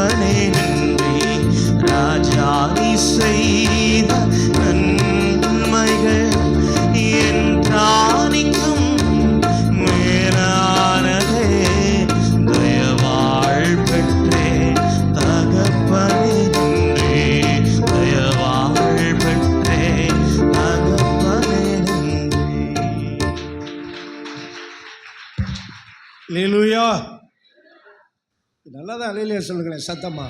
தகப்பனே நன்றி. ராஜா நீ செய்த நன்மைகள் என்றானிக்கும் மேலானதே. தயவாழ் பெற்றே தகப்பனே நன்றி. தயவாழ் பெற்றே தகப்பனே நன்றி. அல்லேலூயா. நல்லதான் அல்லேலூயா சொல்லுங்களேன் சத்தமா.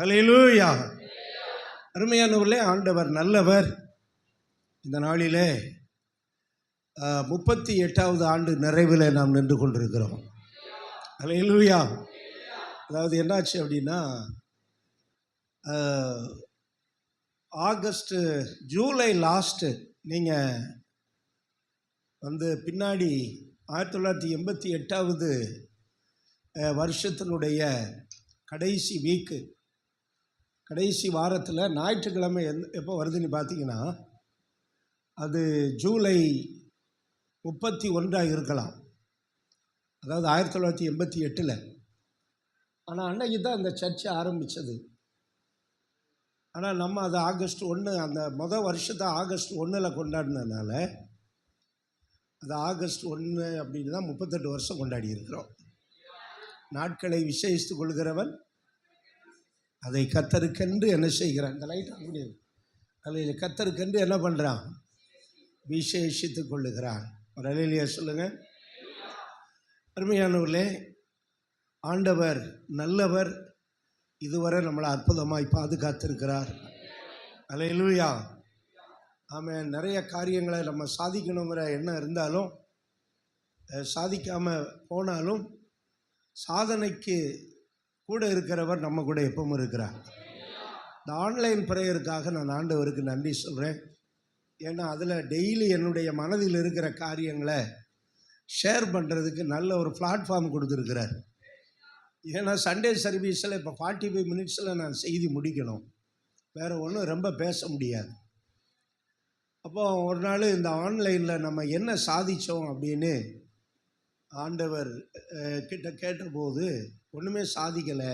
அல்லேலூயா. அருமையானவர்களே, ஆண்டவர் நல்லவர். இந்த நாளிலே 38வது ஆண்டு நிறைவில் நாம் நின்று கொண்டிருக்கிறோம். அல்லேலூயா. அதாவது என்னாச்சு அப்படின்னா, ஜூலை லாஸ்ட்டு நீங்கள் வந்து பின்னாடி 1988வது வருஷத்தினுடைய கடைசி வீக்கு, கடைசி வாரத்தில் ஞாயிற்றுக்கிழமை எப்போ வருதுன்னு பார்த்தீங்கன்னா அது ஜூலை 31 இருக்கலாம். அதாவது 1988. ஆனால் அன்னைக்கு தான் அந்த சர்ச்சை ஆரம்பித்தது. ஆனால் நம்ம அதை ஆகஸ்ட் 1, அந்த வருஷத்தை ஆகஸ்ட் 1 கொண்டாடினதுனால அது ஆகஸ்ட் 1 அப்படின்னு தான் 38 வருஷம் கொண்டாடி இருக்கிறோம். நாட்களை விசேஷித்து கொள்கிறவன் அதை கர்த்தருக்கென்று என்ன செய்கிறான்? இந்த லைட் ஆக முடியாது. அதில் கர்த்தருக்கென்று என்ன பண்ணுறான்? விசேஷித்து கொள்ளுகிறான். ஒரு அல்லேலூயா சொல்லுங்கள். அருமையானவர்களே, ஆண்டவர் நல்லவர். இதுவரை நம்மளை அற்புதமாய் பாதுகாத்திருக்கிறார். அல்லேலூயா. ஆமென். நிறைய காரியங்களை நம்ம சாதிக்கணுங்கிற எண்ணம் இருந்தாலும் சாதிக்காமல் போனாலும் சாதனைக்கு கூட இருக்கிறவர் நம்ம கூட எப்பவும் இருக்கிறார். இந்த ஆன்லைன் ப்ரேயருக்காக நான் ஆண்டவருக்கு நன்றி சொல்கிறேன். ஏன்னா அதில் டெய்லி என்னுடைய மனதில் இருக்கிற காரியங்களை ஷேர் பண்ணுறதுக்கு நல்ல ஒரு பிளாட்ஃபார்ம் கொடுத்துருக்கிறார். ஏன்னா சண்டே சர்வீஸில் இப்போ 45 மினிட்ஸில் நான் செய்தி முடிக்கணும். வேறு ஒன்றும் ரொம்ப பேச முடியாது. அப்போ ஒரு நாள் இந்த ஆன்லைனில் நம்ம என்ன சாதித்தோம் அப்படின்னு ஆண்டவர் கிட்ட கேட்டபோது ஒன்றுமே சாதிக்கலை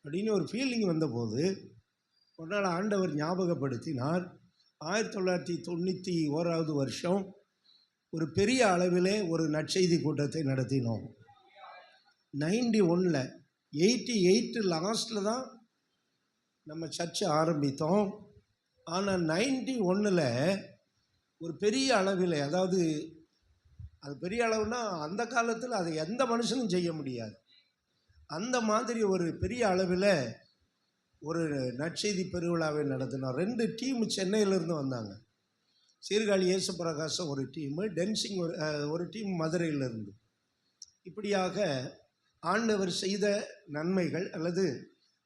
அப்படின்னு ஒரு ஃபீலிங் வந்தபோது ஒரு நாள் ஆண்டவர் ஞாபகப்படுத்தினார். 1991வது வருஷம் ஒரு பெரிய அளவிலே ஒரு நற்செய்தி கூட்டத்தை நடத்தினோம். 91ல் 88 லாஸ்ட்டில் தான் நம்ம சர்ச்சை ஆரம்பித்தோம். ஆனால் 91ல் ஒரு பெரிய அளவில், அதாவது அது பெரிய அளவுனா அந்த காலத்தில் அதை எந்த மனுஷனும் செய்ய முடியாது. அந்த மாதிரி ஒரு பெரிய அளவில் ஒரு நற்செய்தி பெருவிழாவை நடத்தினோம். 2 டீம் சென்னையிலேருந்து வந்தாங்க. சீர்காழி இயேசு பிரகாசம் ஒரு டீமு, டென்சிங் ஒரு டீம் மதுரையிலிருந்து. இப்படியாக ஆண்டவர் செய்த நன்மைகள் அல்லது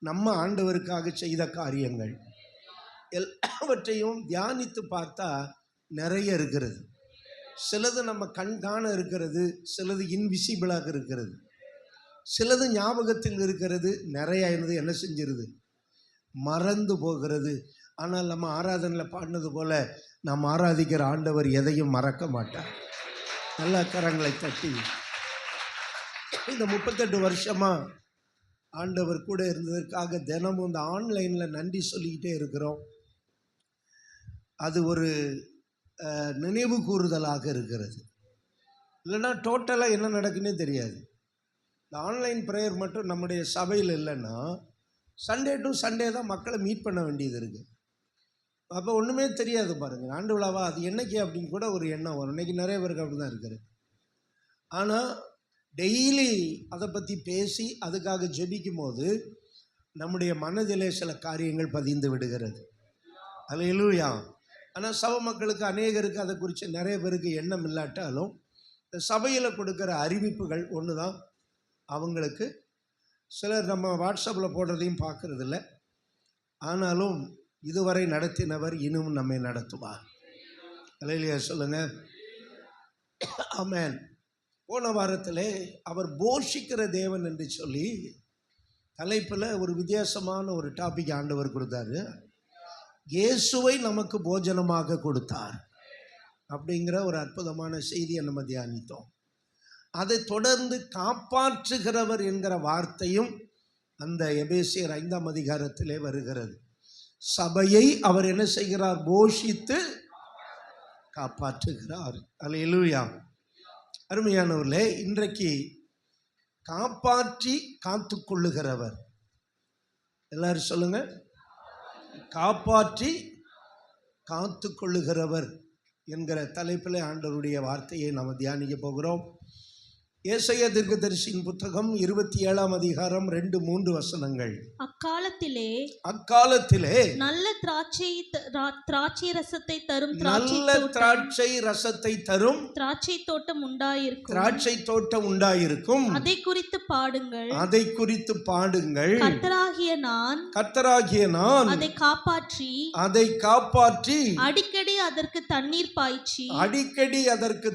நம்ம ஆண்டவருக்காக செய்த காரியங்கள் எல்லாவற்றையும் தியானித்து பார்த்தா நிறைய இருக்கிறது. சிலது நம்ம கண் காண இருக்கிறது, சிலது இன்விசிபிளாக இருக்கிறது, சிலது ஞாபகத்தில் இருக்கிறது, நிறைய இருந்து என்ன செஞ்சிருது? மறந்து போகிறது. ஆனால் நம்ம ஆராதனையில் பாடினது போல நாம் ஆராதிக்கிற ஆண்டவர் எதையும் மறக்க மாட்டார். நல்ல கரங்களை தட்டி இந்த 38 வருஷமாக ஆண்டவர் கூட இருந்ததற்காக தினமும் இந்த ஆன்லைனில் நன்றி சொல்லிக்கிட்டே இருக்கிறோம். அது ஒரு நினைவு கூறுதலாக இருக்கிறது. இல்லைன்னா டோட்டலாக என்ன நடக்குன்னே தெரியாது. இந்த ஆன்லைன் ப்ரேயர் மட்டும் நம்முடைய சபையில் இல்லைன்னா சண்டே டு சண்டே தான் மக்களை மீட் பண்ண வேண்டியது இருக்குது. அப்போ ஒன்றுமே தெரியாது பாருங்கள். ஆண்டு விழாவா அது என்னைக்கு அப்படின்னு கூட ஒரு எண்ணம் வரும். இன்றைக்கி நிறைய பேருக்கு அப்படி தான் இருக்குது. ஆனால் டெய்லி அதை பற்றி பேசி அதுக்காக ஜெபிக்கும் போது நம்முடைய மனதிலே சில காரியங்கள் பதிந்து விடுகிறது. அல்லேலூயா. ஆனால் சபை மக்களுக்கு அநேகருக்கு அதை குறித்து நிறைய பேருக்கு எண்ணம் இல்லாட்டாலும் இந்த சபையில் கொடுக்குற அறிவிப்புகள் ஒன்று தான் அவங்களுக்கு. சிலர் நம்ம வாட்ஸ்அப்பில் போடுறதையும் பார்க்குறதில்ல. ஆனாலும் இதுவரை நடத்தினவர் இன்னும் நம்மை நடத்துவார். அல்லேலூயா சொல்லுங்கள். ஆமென். போன வாரத்தில் அவர் போஷிக்கிற தேவன் என்று சொல்லி தலைப்பில் ஒரு வித்தியாசமான ஒரு டாபிக் ஆண்டவர் கொடுத்தாரு. இயேசுவை நமக்கு போஜனமாக கொடுத்தார் அப்படிங்கிற ஒரு அற்புதமான செய்தியை நம்ம தியானித்தோம். அதை தொடர்ந்து காப்பாற்றுகிறவர் என்கிற வார்த்தையும் அந்த எபேசியர் 5ஆம் அதிகாரத்திலே வருகிறது. சபையை அவர் என்ன செய்கிறார்? போஷித்து காப்பாற்றுகிறார். அல்லேலூயா. அருமையானவர்களே, இன்றைக்கு காப்பாற்றி காத்து கொள்ளுகிறவர். எல்லாரும் சொல்லுங்க, காப்பாற்றி காத்து கொள்ளுகிறவர் என்கிற தலைப்பில் ஆண்டவருடைய வார்த்தையை நாம் தியானிக்க போகிறோம். ஏசாயா தீர்க்கதரிசியின் புத்தகம் 27ஆம் அதிகாரம் 2-3 வசனங்கள். அக்காலத்திலே நல்ல திராட்சை ரசத்தை தரும் திராட்சை தோட்டம் உண்டாயிருக்கும். அதை குறித்து பாடுங்கள். கர்த்தராகிய நான் அதை காப்பாற்றி அடிக்கடி அதற்கு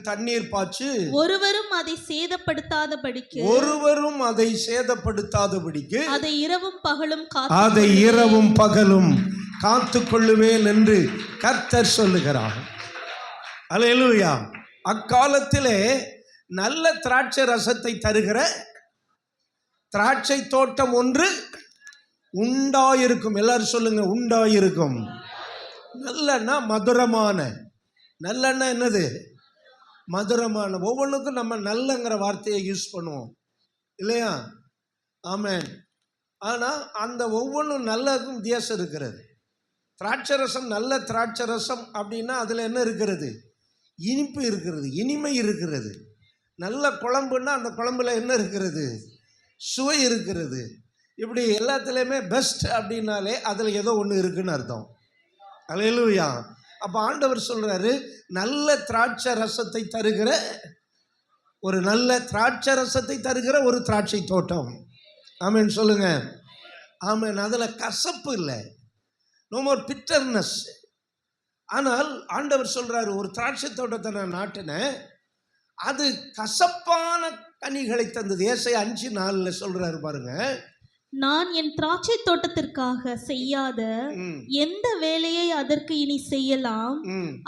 தண்ணீர் பாய்ச்சி ஒருவரும் அதை சேதப்படுத்தாதபடிக்கு அதை இரவும் பகலும் காத்து கொள்ளுவேன் என்று கர்த்தர் சொல்லுகிறார். அல்லேலூயா. அக்காலத்திலே நல்ல திராட்சை ரசத்தை தருகிற திராட்சை தோட்டம் ஒன்று உண்டாயிருக்கும். எல்லாரும் சொல்லுங்க, உண்டாயிருக்கும். நல்லன்னா மதுரமான. நல்லன்னா என்னது? மதுரமான. ஒவ்வொன்றுக்கும் நம்ம நல்லங்கிற வார்த்தையை யூஸ் பண்ணுவோம் இல்லையா? ஆமென். ஆனால் அந்த ஒவ்வொன்றும் நல்லதுக்கும் வித்தியாசம் இருக்கிறது. திராட்சை ரசம், நல்ல திராட்சை ரசம் அப்படின்னா அதில் என்ன இருக்கிறது? இனிப்பு இருக்கிறது, இனிமை இருக்கிறது. நல்ல குழம்புன்னா அந்த குழம்புல என்ன இருக்கிறது? சுவை இருக்கிறது. இப்படி எல்லாத்துலேயுமே பெஸ்ட் அப்படின்னாலே அதில் ஏதோ ஒன்று இருக்குன்னு அர்த்தம். அல்லேலூயா. அப்போ ஆண்டவர் சொல்றாரு, நல்ல திராட்சை ரசத்தை தருகிற ஒரு திராட்சை தோட்டம். ஆமென் சொல்லுங்க. ஆமென். அதில் கசப்பு இல்லை, நோ மோர் பிட்டர்னஸ். ஆனால் ஆண்டவர் சொல்றாரு, ஒரு திராட்சை தோட்டத்தை நான் நாட்டினேன், அது கசப்பான கனிகளை தந்தது. ஏசாயா 5:4 சொல்றாரு பாருங்க, நான் என் திராட்சை தோட்டத்திற்காக செய்யாத எந்த வேலையை அதற்கு இனி செய்யலாம்?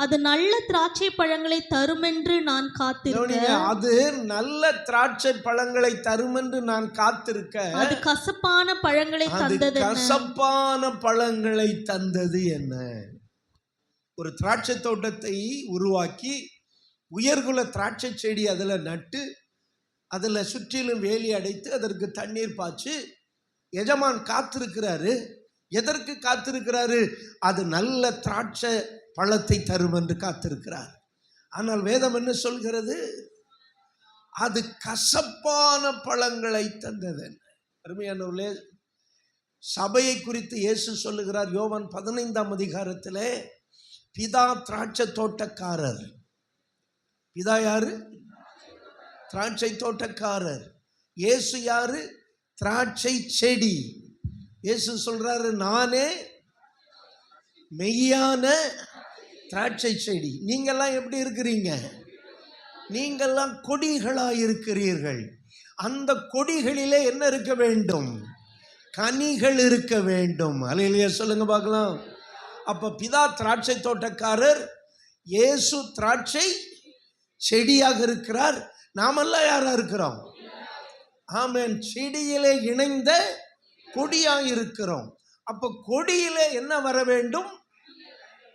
அது நல்ல திராட்சை பழங்களை தரும் என்று நான் காத்திருக்க. அது நல்ல திராட்சை பழங்களை தரும் என்று நான் காத்திருக்க. அது கசப்பான பழங்களை தந்தது. கசப்பான பழங்களை தந்தது என்ன? ஒரு திராட்சை தோட்டத்தை உருவாக்கி உயர்குல திராட்சை செடி அதில் நட்டு அதில் சுற்றிலும் வேலி அடைத்து அதற்கு தண்ணீர் பாய்ச்சி எஜமான் காத்திருக்கிறாரு. எதற்கு காத்திருக்கிறாரு? அது நல்ல திராட்சை பழத்தை தரும் என்று காத்திருக்கிறார். ஆனால் வேதம் என்ன சொல்கிறது? அது கசப்பான பழங்களை தந்தது. அருமையானவர்களே, சபையை குறித்து இயேசு சொல்லுகிறார். யோவான் 15ஆம் அதிகாரத்திலே, பிதா திராட்சை தோட்டக்காரர். பிதா யாரு? திராட்சை தோட்டக்காரர். இயேசு யாரு? திராட்சை செடி. இயேசு சொல்றாரு, நானே மெய்யான திராட்சை செடி. நீங்கெல்லாம் எப்படி இருக்கிறீங்க? நீங்கெல்லாம் கொடிகளாக இருக்கிறீர்கள். அந்த கொடிகளிலே என்ன இருக்க வேண்டும்? கனிகள் இருக்க வேண்டும். அல்லேலூயா சொல்லுங்க பார்க்கலாம். அப்ப பிதா திராட்சை தோட்டக்காரர், இயேசு திராட்சை செடியாக இருக்கிறார். நாமெல்லாம் யாரா இருக்கிறோம்? ஆமென். செடியிலே இணைந்த கொடியாக இருக்கிறோம். அப்போ கொடியிலே என்ன வர வேண்டும்?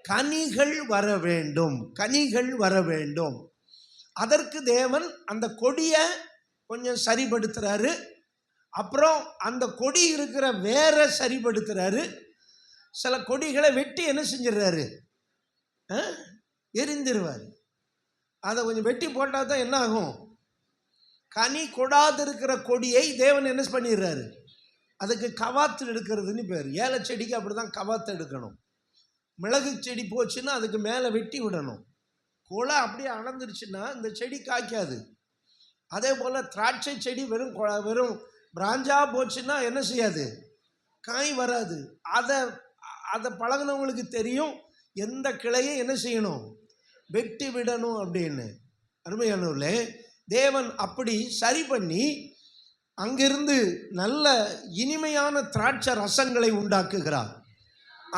கனிகள் வர வேண்டும். கனிகள் வர வேண்டும். அதற்கு தேவன் அந்த கொடியை கொஞ்சம் சரிபடுத்துறாரு. அப்புறம் அந்த கொடி இருக்கிற வேற சரிபடுத்துறாரு. சில கொடிகளை வெட்டி என்ன செஞ்சிடறாரு? எரிந்துருவார். அதை கொஞ்சம் வெட்டி போட்டால் தான் என்ன ஆகும்? கனி கொடாது இருக்கிற கொடியை தேவன் என்ன பண்ணிடுறாரு? அதுக்கு கவாத்து எடுக்கிறதுன்னு பேர். ஏலை செடிக்கு அப்படி தான் கவாத்து எடுக்கணும். மிளகு செடி போச்சுன்னா அதுக்கு மேலே வெட்டி விடணும். கொலை அப்படியே அளந்துருச்சுன்னா இந்த செடி காய்க்காது. அதே போல் திராட்சை செடி வெறும் பிராஞ்சாக போச்சுன்னா என்ன செய்யாது? காய் வராது. அதை பழகினவங்களுக்கு தெரியும் எந்த கிளையை என்ன செய்யணும்? வெட்டி விடணும் அப்படின்னு. அருமையானவர்களே, தேவன் அப்படி சரி பண்ணி அங்கிருந்து நல்ல இனிமையான திராட்சை ரசங்களை உண்டாக்குகிறார்.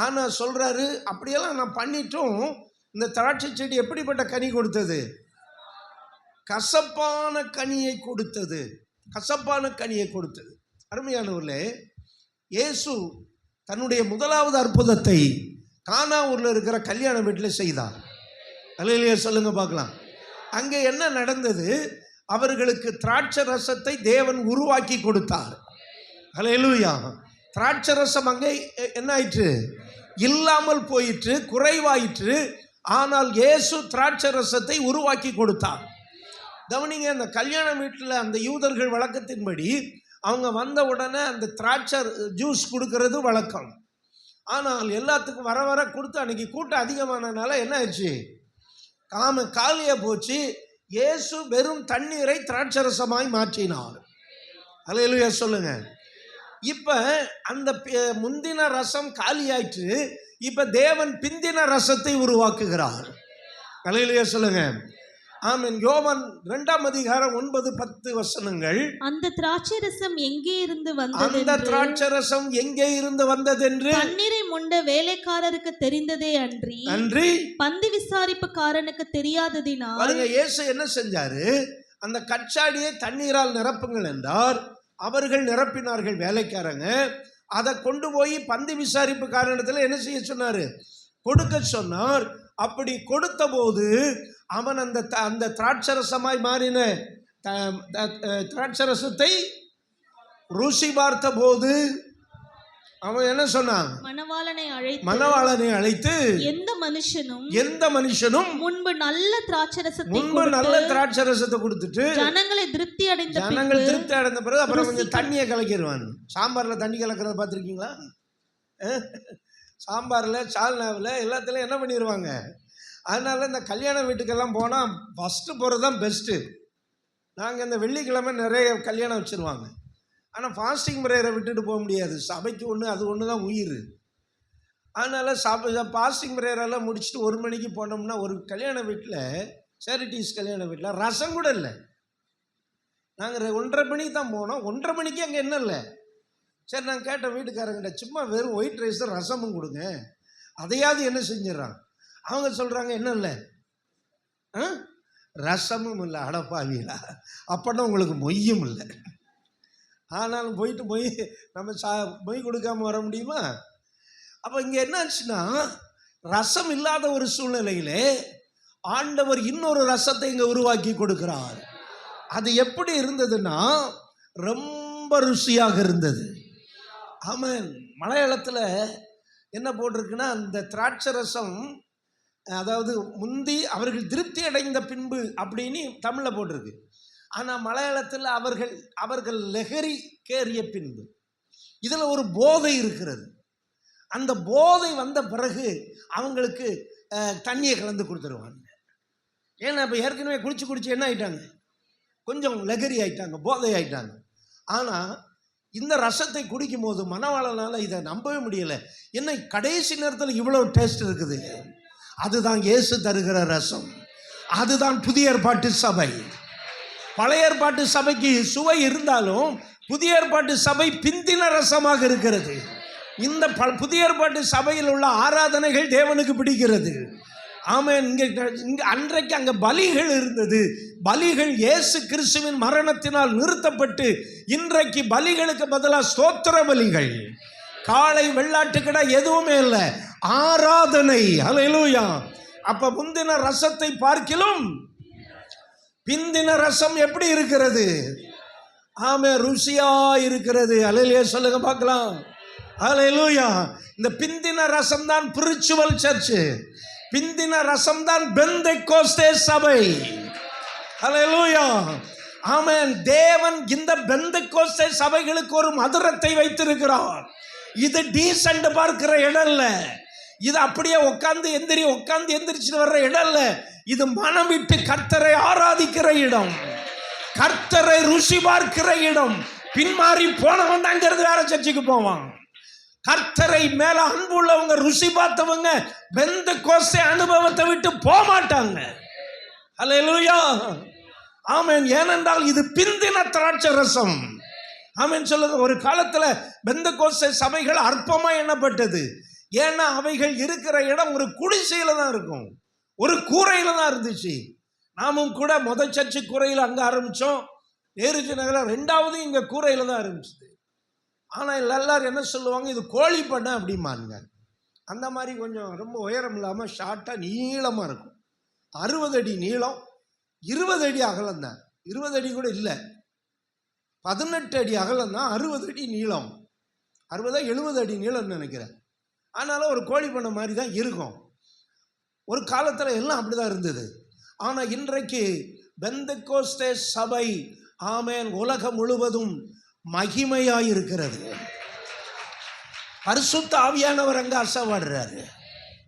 ஆனால் சொல்றாரு, அப்படியெல்லாம் நான் பண்ணிட்டும் இந்த திராட்சை செடி எப்படிப்பட்ட கனி கொடுத்தது? கசப்பான கனியை கொடுத்தது. கசப்பான கனியை கொடுத்தது. அருமையானவர்களே, இயேசு தன்னுடைய முதலாவது அற்புதத்தை கானா ஊரில் இருக்கிற கல்யாண வீட்டில் செய்தார். அல்லேலூயா சொல்லுங்க பார்க்கலாம். அங்கே என்ன நடந்தது? அவர்களுக்கு திராட்சை ரசத்தை தேவன் உருவாக்கி கொடுத்தார். அல்லேலூயா. திராட்சை ரசம் அங்கே என்ன ஆயிற்று? இல்லாமல் போயிற்று, குறைவாயிற்று. ஆனால் இயேசு திராட்சை ரசத்தை உருவாக்கி கொடுத்தார். கவனிங்க, அந்த கல்யாண வீட்டில் அந்த யூதர்கள் வழக்கத்தின்படி அவங்க வந்த உடனே அந்த திராட்சை ஜூஸ் கொடுக்கறது வழக்கம். ஆனால் எல்லாத்துக்கும் வர வர கொடுத்து அன்னைக்கு கூட்டம் அதிகமானனால என்ன ஆயிடுச்சு? காலியாக போச்சு. இயேசு வெறும் தண்ணீரை திராட்சை ரசமாய் மாற்றினார். அல்லேலூயா சொல்லுங்க. இப்போ அந்த முந்தின ரசம் காலியாயிற்று. இப்போ தேவன் பிந்தின ரசத்தை உருவாக்குகிறார். அல்லேலூயா சொல்லுங்க. ஆமென். யோவான் 2ஆம் அதிகாரம் 9-10 வசனங்கள். அந்த திராட்சை ரசம் எங்கே இருந்து வந்தது? அந்த திராட்சை ரசம் எங்கே இருந்து வந்ததென்று தண்ணீரை மொண்ட வேலைக்காரருக்கு தெரிந்ததே அன்றி பந்தி விசாரிப்புக்காரனுக்கு தெரியாததினால். பாருங்க, இயேசு என்ன செஞ்சாரு? அந்த கச்சாடியை தண்ணீரால் நிரப்புங்கள் என்றார். அவர்கள் நிரப்பினார்கள், வேலைக்காரங்க. அதை கொண்டு போய் பந்தி விசாரிப்பு காரணத்தில் என்ன செய்ய சொன்னார்? கொடுக்க சொன்னார். அப்படி கொடுத்த போது அவன் அந்த திராட்சரசமாய் மாறின திராட்சரசத்தை ருசி பார்த்த போது அவன் என்ன சொன்னான்? மணவாளனை அழைத்து எந்த மனுஷனும் முன்பு நல்ல திராட்சரசத்தை கொடுத்துட்டு ஜனங்கள் திருப்தி அடைந்த பிறகு அப்புறம் கொஞ்சம் தண்ணியை கலக்கிடுவான். சாம்பார்ல தண்ணி கலக்கிறத பார்த்துருக்கீங்களா? சாம்பார்ல, சால்னாவில் எல்லாத்துலையும் என்ன பண்ணிடுவாங்க? அதனால இந்த கல்யாண வீட்டுக்கெல்லாம் போனால் ஃபஸ்ட்டு போகிறது தான் பெஸ்ட்டு. நாங்கள் இந்த வெள்ளிக்கிழமை நிறைய கல்யாணம் வச்சுருவாங்க. ஆனால் ஃபாஸ்டிங் பிரேயரை விட்டுட்டு போக முடியாது. சபைக்கு ஒன்று, அது ஒன்று தான் உயிர். அதனால் ஃபாஸ்டிங் பிரேயரெல்லாம் முடிச்சுட்டு 1 மணிக்கு போனோம்னா ஒரு கல்யாண வீட்டில், சேரிட்டிஸ் கல்யாண வீட்டில் ரசம் கூட இல்லை. நாங்கள் 1:30 மணிக்கு தான் போனோம். 1:30 மணிக்கு அங்கே என்ன இல்லை. சரி, நான் கேட்ட வீட்டுக்காரங்கிட்ட, சும்மா வெறும் ஒயிட் ரைஸும் ரசமும் கொடுங்க, அதையாவது என்ன செஞ்சிடறான். அவங்க சொல்கிறாங்க, என்ன இல்லை, ரசமும் இல்லை. அடப்பாவிங்களா, அப்போனா உங்களுக்கு மொய்யும் இல்லை. ஆனாலும் போயிட்டு நம்ம மொய் கொடுக்காம வர முடியுமா? அப்போ இங்கே என்னாச்சுன்னா, ரசம் இல்லாத ஒரு சூழ்நிலையிலே ஆண்டவர் இன்னொரு ரசத்தை இங்கே உருவாக்கி கொடுக்கிறார். அது எப்படி இருந்ததுன்னா, ரொம்ப ருசியாக இருந்தது. ஆமாம். மலையாளத்தில் என்ன போட்டிருக்குன்னா, அந்த திராட்சை ரசம், அதாவது முந்தி அவர்கள் திருப்தி அடைந்த பின்பு அப்படின்னு தமிழில் போட்டிருக்கு. ஆனால் மலையாளத்தில் அவர்கள் லெஹரி கேறிய பின்பு. இதில் ஒரு போதை இருக்கிறது. அந்த போதை வந்த பிறகு அவங்களுக்கு தண்ணியை கலந்து கொடுத்துருவாங்க. ஏன்னா இப்போ ஏற்கனவே குடிச்சு என்ன ஆயிட்டாங்க? கொஞ்சம் லெஹரி ஆயிட்டாங்க, போதை ஆயிட்டாங்க. ஆனால் இந்த ரசத்தை குடிக்கும் போது மணவாளனால் இதை நம்பவே முடியலை. என்ன கடைசி நேரத்தில் இவ்வளோ டேஸ்ட் இருக்குது. அதுதான் இயேசு தருகிற ரசம். அதுதான் புதிய ஏற்பாட்டு சபை. பழைய ஏற்பாட்டு சபைக்கு சுவை இருந்தாலும் புதிய ஏற்பாட்டு சபை பிந்தின ரசமாக இருக்கிறது. இந்த புதிய ஏற்பாட்டு சபையில் உள்ள ஆராதனைகள் தேவனுக்கு பிடிக்கிறது. ஆமென். இங்கே அன்றைக்கு அங்கே பலிகள் இருந்தது. பலிகள் இயேசு கிறிஸ்துவின் மரணத்தினால் நிறுத்தப்பட்டு இன்றைக்கு பலிகளுக்கு பதிலாக ஸ்தோத்திர பலிகள், காளை, வெள்ளாட்டுக்கிடா எதுவுமே இல்லை, ஆராதனை. அல்லேலூயா. அப்ப முந்தின ரசத்தை பார்க்கிலும் பிந்தின ரசம் எப்படி இருக்கிறது? ஆமே, ருசியா இருக்கிறது. அல்லேலூயா சொல்லுங்க பார்க்கலாம். அல்லேலூயா. இந்த பிந்தின ரசம் தான் ஸ்பிரிச்சுவல் சர்ச். பிந்தின ரசம் தான் பெந்தெக்கோஸ்தே சபை. அல்லேலூயா. ஆமென். தேவன் இந்த பெந்தெக்கோஸ்தே சபைகளுக்கு ஒரு மதுரத்தை வைத்திருக்கிறார். இது டீசென்ட் பார்க்கிற இடம் இல்லை. இது அப்படியே உட்காந்து எந்திரிச்சுட்டு வர்ற இடம் இல்லை. இது மனம் விட்டு கர்த்தரை ஆராதிக்கிற இடம், கர்த்தரை ருசி பார்க்கிற இடம். பின்மாறி போனவன் அங்கிருந்து வேற சர்ச்சுக்கு போவான். கர்த்தரை மேல அன்பு உள்ளவங்க, ருசி பார்த்தவங்க பெந்தெக்கோஸ்தே அனுபவத்தை விட்டு போக மாட்டாங்க. அல்லேலூயா. ஆமென். ஏனென்றால் இது பிந்தின திராட்சை ரசம். ஆமென் சொல்லுங்க. ஒரு காலத்தில் பெந்தெக்கோஸ்தே சபைகள் அற்பமாக எண்ணப்பட்டது. ஏன்னா அவைகள் இருக்கிற இடம் ஒரு குடிசையில தான் இருக்கும், ஒரு கூரையில தான் இருந்துச்சு. நாமும் கூட முதல் சர்ச்சு கூரையில் அங்கே ஆரம்பித்தோம். நேருஜி நகரில் 2வது இங்கே கூரையில் தான் ஆரம்பிச்சது. ஆனால் எல்லாரும் என்ன சொல்லுவாங்க, இது கோழி பண்ணை அப்படிம்பானுங்க. அந்த மாதிரி கொஞ்சம் ரொம்ப உயரம் இல்லாமல் ஷார்ட்டாக நீளமாக இருக்கும். 60 அடி நீளம், 20 அடி அகலம் தான். 20 அடி கூட இல்லை, 18 அடி அகலம் தான், 60 அடி நீளம். 60-70 அடி நீளம்னு நினைக்கிறேன். அதனால் ஒரு கோழி பண்ணை மாதிரி தான் இருக்கும். ஒரு காலத்தில் எல்லாம் அப்படி தான் இருந்தது. ஆனால் இன்றைக்கு பெந்தெகோஸ்தே சபை ஆமென் உலகம் முழுவதும் மகிமையாக இருக்கிறது. பரிசுத்த ஆவியானவர் அங்கே அசைவாடுறாரு.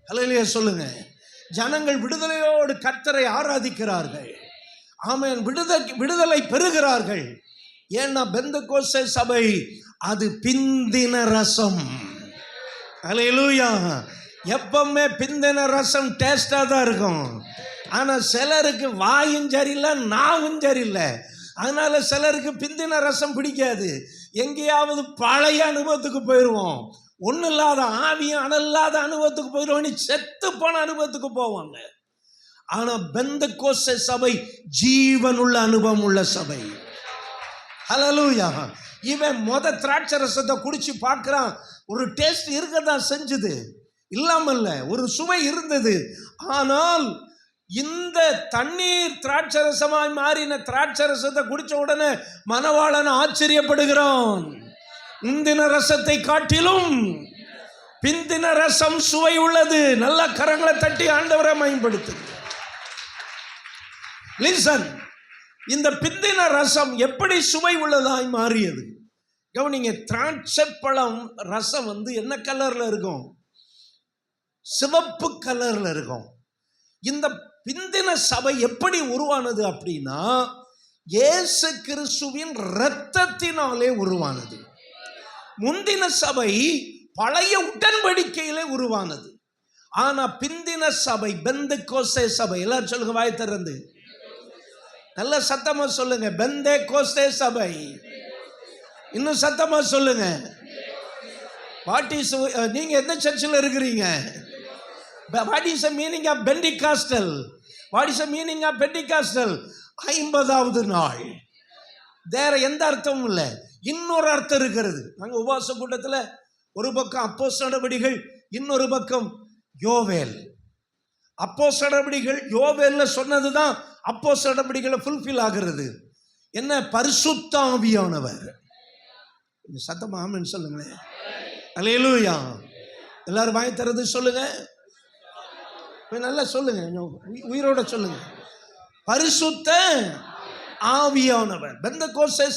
அல்லேலூயா சொல்லுங்க. ஜனங்கள் விடுதலையோடு கர்த்தரை ஆராதிக்கிறார்கள். ஆமென், விடுதலை பெறுகிறார்கள். ஏன்னா பெந்தெகோஸ்தே சபை அது பிந்தின ரசம். அல்லேலூயா. எப்பவுமே பிந்தின ரசம் டேஸ்டா தான் இருக்கும். ஆனால் சிலருக்கு வாயும் சரியில்லை, நாவும் சரியில்லை. அதனால சிலருக்கு பிந்தின ரசம் பிடிக்காது. எங்கேயாவது பழைய அனுபவத்துக்கு போயிடுவோம். ஒன்றும் இல்லாத ஆவியும் அனல்லாத அனுபவத்துக்கு போயிடுவோம், செத்து போன அனுபவத்துக்கு போவாங்க. ஆனால் பெந்தெகோஸ்தே சபை ஜீவனுள்ள அனுபவம் உள்ள சபை. ஹல்லேலூயா. இவன் திராட்சை ரசத்தை குடிச்சு பார்க்குறான். ஒரு டேஸ்ட் இருக்கதான் செஞ்சது, இல்லாமல்ல, ஒரு சுவை இருந்தது. ஆனால் இந்த தண்ணீர் திராட்சை ரசமாய் மாறின திராட்சை ரசத்தை குடிச்ச உடனே மணவாளன் ஆச்சரியப்படுகிறான். முந்தின ரசத்தை காட்டிலும் பிந்தின ரசம் சுவை உள்ளது. நல்ல கரங்களை தட்டி ஆண்டவரை மேம்படுத்து. லிசன், இந்த பிந்தின ரசம் எப்படி சுவை உள்ளதாய் மாறியது கவனிங்க. திராட்சை பழம் ரசம் என்ன கலர்ல இருக்கும்? சிவப்பு கலர்ல இருக்கும். இந்த பிந்தின சபை எப்படி உருவானது அப்படின்னா, இயேசு கிறிஸ்துவின் இரத்தத்தினாலே உருவானது. முந்தின சபை பழைய உடன்படிக்கையிலே உருவானது. ஆனா பிந்தின சபை பெந்தெகோஸ்தே சபை. எல்லாரும் சொல்லுங்க, வாய் திறந்து நல்ல சத்தமா சொல்லுங்க, பெந்தெகோஸ்தே சபை. இன்னும் சத்தமா சொல்லுங்க. வாட் இஸ், நீங்க எந்த சர்ச்சில் இருக்கிறீங்க? What is the meaning of Pentecostal? What is the meaning of Pentecostal? 50வது நாள். வேற எந்த அர்த்தமும் இல்லை, இன்னொரு அர்த்தம் இருக்கிறது. நாங்கள் உபவாச கூட்டத்தில் ஒரு பக்கம் அப்போஸ்தலர் நடவடிக்கைகள், இன்னொரு பக்கம் யோவேல். அப்போஸ்தலர் நடவடிக்கைகள் யோவேல்ல சொன்னது தான் அப்போஸ்தலர் நடவடிக்கைகளை ஃபுல்ஃபில் ஆகிறது. என்ன? பரிசுத்த ஆவியானவர். சத்தமா ஆமென் சொல்லுங்களேன். அல்லேலூயா. எல்லாரும் வாய் திறந்து சொல்லுங்க, நல்லா சொல்லுங்க, உயிரோட சொல்லுங்க. பரிசுத்த ஆவியானவர். பெந்தெகோஸ்தே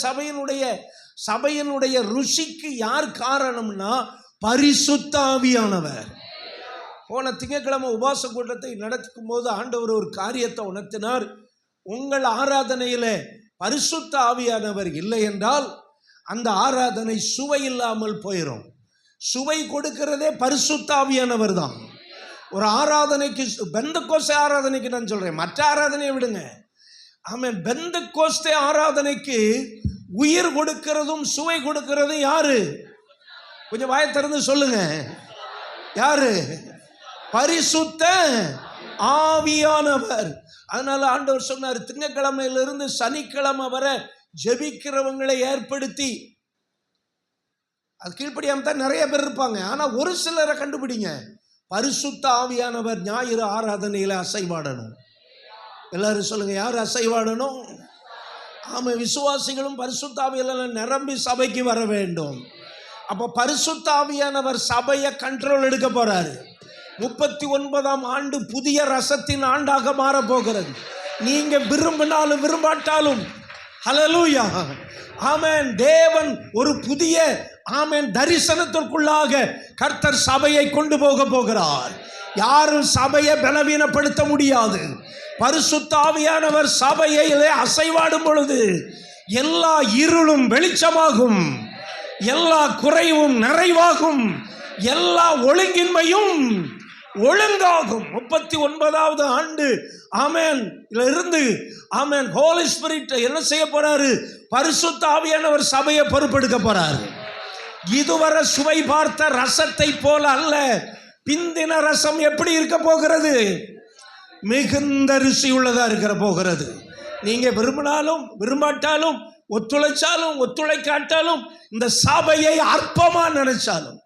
சபையினுடைய ருசிக்கு யார் காரணம்னா பரிசுத்த ஆவியானவர். போன திங்கட்கிழமை உபவாச கூட்டத்தை நடக்கும் போது ஆண்டவர் ஒரு காரியத்தை உணர்த்தினார். உங்கள் ஆராதனையில பரிசுத்த ஆவியானவர் இல்லை என்றால் அந்த ஆராதனை சுவை இல்லாமல் போயிடும். சுவை கொடுக்கிறதே பரிசுத்த ஆவியானவர் தான். ஒரு ஆராதனைக்கு, பெந்தெகோஸ்தே ஆராதனைக்கு நான் சொல்றேன், மற்ற ஆராதனையை விடுங்க. ஆமென். பெந்தெகோஸ்தே ஆராதனைக்கு உயிர் கொடுக்கிறதும் சுவை கொடுக்கிறதும் யாரு? கொஞ்சம் வாயை திறந்து சொல்லுங்க, யாரு? பரிசுத்த ஆவியானவர். அதனால ஆண்டவர் சொன்னார், திங்கட்கிழமையிலிருந்து சனிக்கிழமை வரை ஜெபிக்கிறவங்களை ஏற்படுத்தி, அது கீழ்ப்படியாம தான் நிறைய பேர் இருப்பாங்க. ஆனா ஒரு சிலரை கண்டுபிடிங்க. பரிசுத்த ஆவியானவர் ஞாயிறு ஆராதனையில அசைவாடணும். எல்லாரும் சொல்லுங்க, யார் அசைவாடணும்? ஆமா, விசுவாசிகளும் பரிசுத்த ஆவியால நிரம்பி சபைக்கு வர வேண்டும். அப்ப பரிசுத்த ஆவியானவர் சபையை கண்ட்ரோல் எடுக்க போறாரு. 39ஆம் ஆண்டு புதிய ரசத்தின் ஆண்டாக மாற போகிறது. நீங்க விரும்பினாலும் விரும்பாட்டாலும், ஹல்லேலூயா, ஆமென், தேவன் ஒரு புதிய ஆமென் தரிசனத்திற்குள்ளாக கர்த்தர் சபையை கொண்டு போக போகிறார். யாரும் சபையை பலவீனப்படுத்த முடியாது. பரிசுத்த ஆவியானவர் சபையிலே அசைவாடும் பொழுது எல்லா இருளும் வெளிச்சமாகும், எல்லா குறைவும் நிறைவாகும், எல்லா ஒழுங்கின்மையும் ஒழுங்காகும். 39வது ஆண்டு ஆமென் இருந்து ஆமென் ஹோலி ஸ்பிரிட் என்ன செய்ய போறாரு? பரிசுத்த ஆவியானவர் சபையை பொறுப்பெடுக்க போறாரு. இதுவரை சுவை பார்த்த ரசத்தை போல அல்ல. பிந்தின ரசம் எப்படி இருக்க போகிறது? மிகுந்த ருசி உள்ளதா இருக்கிற போகிறது. நீங்க விரும்பினாலும் விரும்பாட்டாலும் ஒத்துழைச்சாலும் ஒத்துழைக்காட்டாலும், இந்த சபையை அற்பமா நினைச்சாலும்,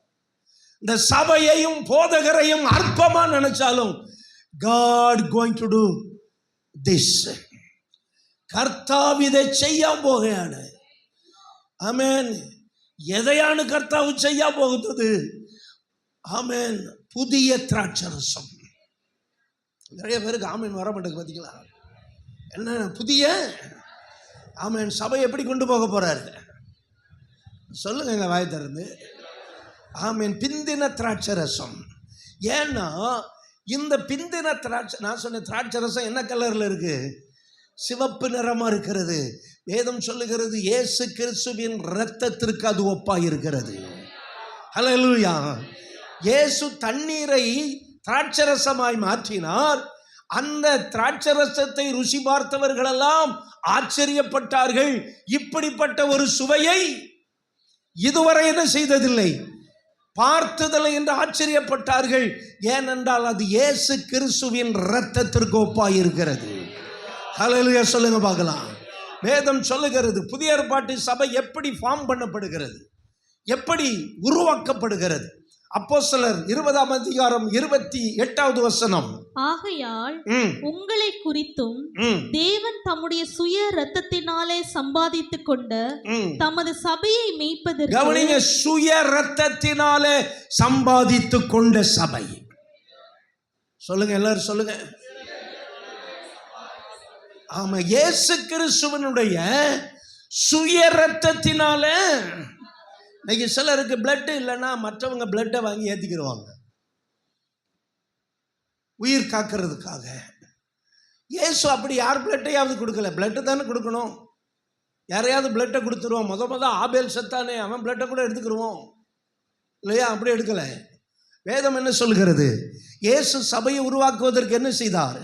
இந்த சபையையும் போதகரையும் அற்பமா நினைச்சாலும், God going to do this. கர்த்தாവ് இதை செய்யாம போகையான. ஆமென். எதையானு கர்த்தாவு செய்ய போகுது? ஆமென். புதிய திராட்சரசம். நிறைய பேருக்கு ஆமென் வர மாட்டேங்குது, பார்த்தீங்களா? என்ன புதிய? ஆமென். சபை எப்படி கொண்டு போக போறாரு சொல்லுங்க வாய் திறந்து. ஆமென். பிந்தின திராட்சரசம். ஏன்னா இந்த பிந்தின திராட்சை, நான் சொன்ன திராட்சரசம் என்ன கலர்ல இருக்கு? சிவப்பு நிறமா இருக்கிறது. வேதம் சொல்லுகிறது இயேசு கிறிஸ்துவின் இரத்தத்திற்கு அது ஒப்பாய் இருக்கிறது. ஹல்லேலூயா. இயேசு தண்ணீரை திராட்சரசமாய் மாற்றினார். அந்த திராட்சரசத்தை ருசி பார்த்தவர்கள் எல்லாம் ஆச்சரியப்பட்டார்கள். இப்படிப்பட்ட ஒரு சுவையை இதுவரை என்ன செய்ததில்லை, பார்த்ததில்லை என்று ஆச்சரியப்பட்டார்கள். ஏனென்றால் அது இயேசு கிறிஸ்துவின் இரத்தத்திற்கு ஒப்பாய் இருக்கிறது. ஹல்லேலூயா சொல்லுங்க பார்க்கலாம். வேதம் சொல்லுகிறது புதிய ஏற்பாட்டு சபை எப்படி ஃபார்ம் பண்ணப்படுகிறது, எப்படி உருவாக்கப்படுகிறது. அப்போஸ்தலர் 20ஆம் அதிகாரம் 28வது வசனம். ஆகையால் உங்களை குறித்தும் தேவன் தம்முடைய சுய இரத்தத்தினாலே சம்பாதித்துக் கொண்ட தமது சபையை மேய்ப்பதற்கு. கவனிங்க, சுய இரத்தத்தினாலே சம்பாதித்துக் கொண்ட சபை. சொல்லுங்க எல்லாரும் சொல்லுங்க. ஆமா, இயேசு கிறிஸ்துவனுடைய சுய இரத்தத்தினால. இன்னைக்கு சிலருக்கு பிளட் இல்லைன்னா மற்றவங்க பிளட்டை வாங்கி ஏற்றிக்கிடுவாங்க உயிர் காக்கிறதுக்காக. இயேசு அப்படி யார் பிளட்டையாவது கொடுக்கல. பிளட்டு தானே கொடுக்கணும். யாரையாவது பிளட்டை கொடுத்துருவோம். முத ஆபேல் செத்தானே, அவன் பிளட்டை கூட எடுத்துக்கிடுவோம் இல்லையா? அப்படி எடுக்கல. வேதம் என்ன சொல்லுகிறது? இயேசு சபையை உருவாக்குவதற்கு என்ன செய்தார்?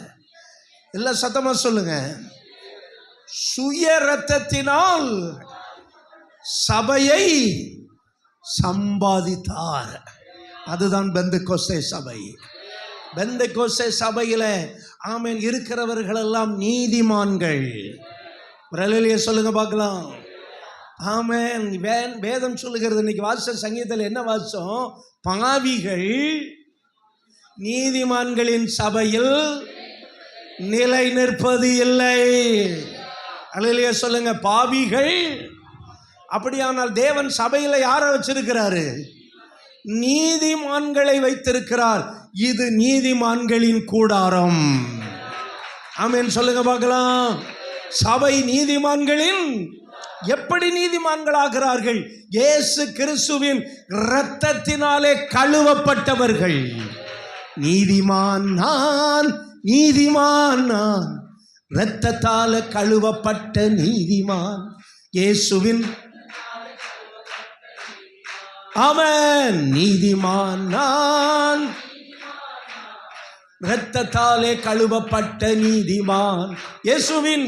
எல்லாம் சத்தமா சொல்லுங்க. சுய இரத்தத்தினால் சபையை சம்பாதித்தார். அதுதான் பெந்தெகோஸ்தே சபை. பெந்தெகோஸ்தே சபையில ஆமென் இருக்கிறவர்கள் எல்லாம் நீதிமான்கள். அல்லேலூயா சொல்லுங்க பார்க்கலாம். ஆமென். வேதம் சொல்லுகிறது, இன்னைக்கு வாச சங்கீதத்தில் என்ன வாசம்? பாவிகள் நீதிமான்களின் சபையில் நிலை நிற்பது இல்லை. அல்லேலூயா சொல்லுங்க. பாவிகள். அப்படியானால் தேவன் சபையில யாரை வச்சிருக்கிறாரு? நீதிமான்களை வைத்திருக்கிறார். இது நீதிமான்களின் கூடாரம். ஆமென் சொல்லுங்க பார்க்கலாம். சபை நீதிமான்களின். எப்படி நீதிமான்களாகிறார்கள்? இயேசு கிறிஸ்துவின் இரத்தத்தினாலே கழுவப்பட்டவர்கள். நீதிமான் நான், நீதிமான் நான், இரத்தத்தால கழுவப்பட்ட நீதிமான் இயேசுவின். ஆமென். நீதிமான் நான், இரத்தத்தாலே கழுவப்பட்ட நீதிமான் இயேசுவின்.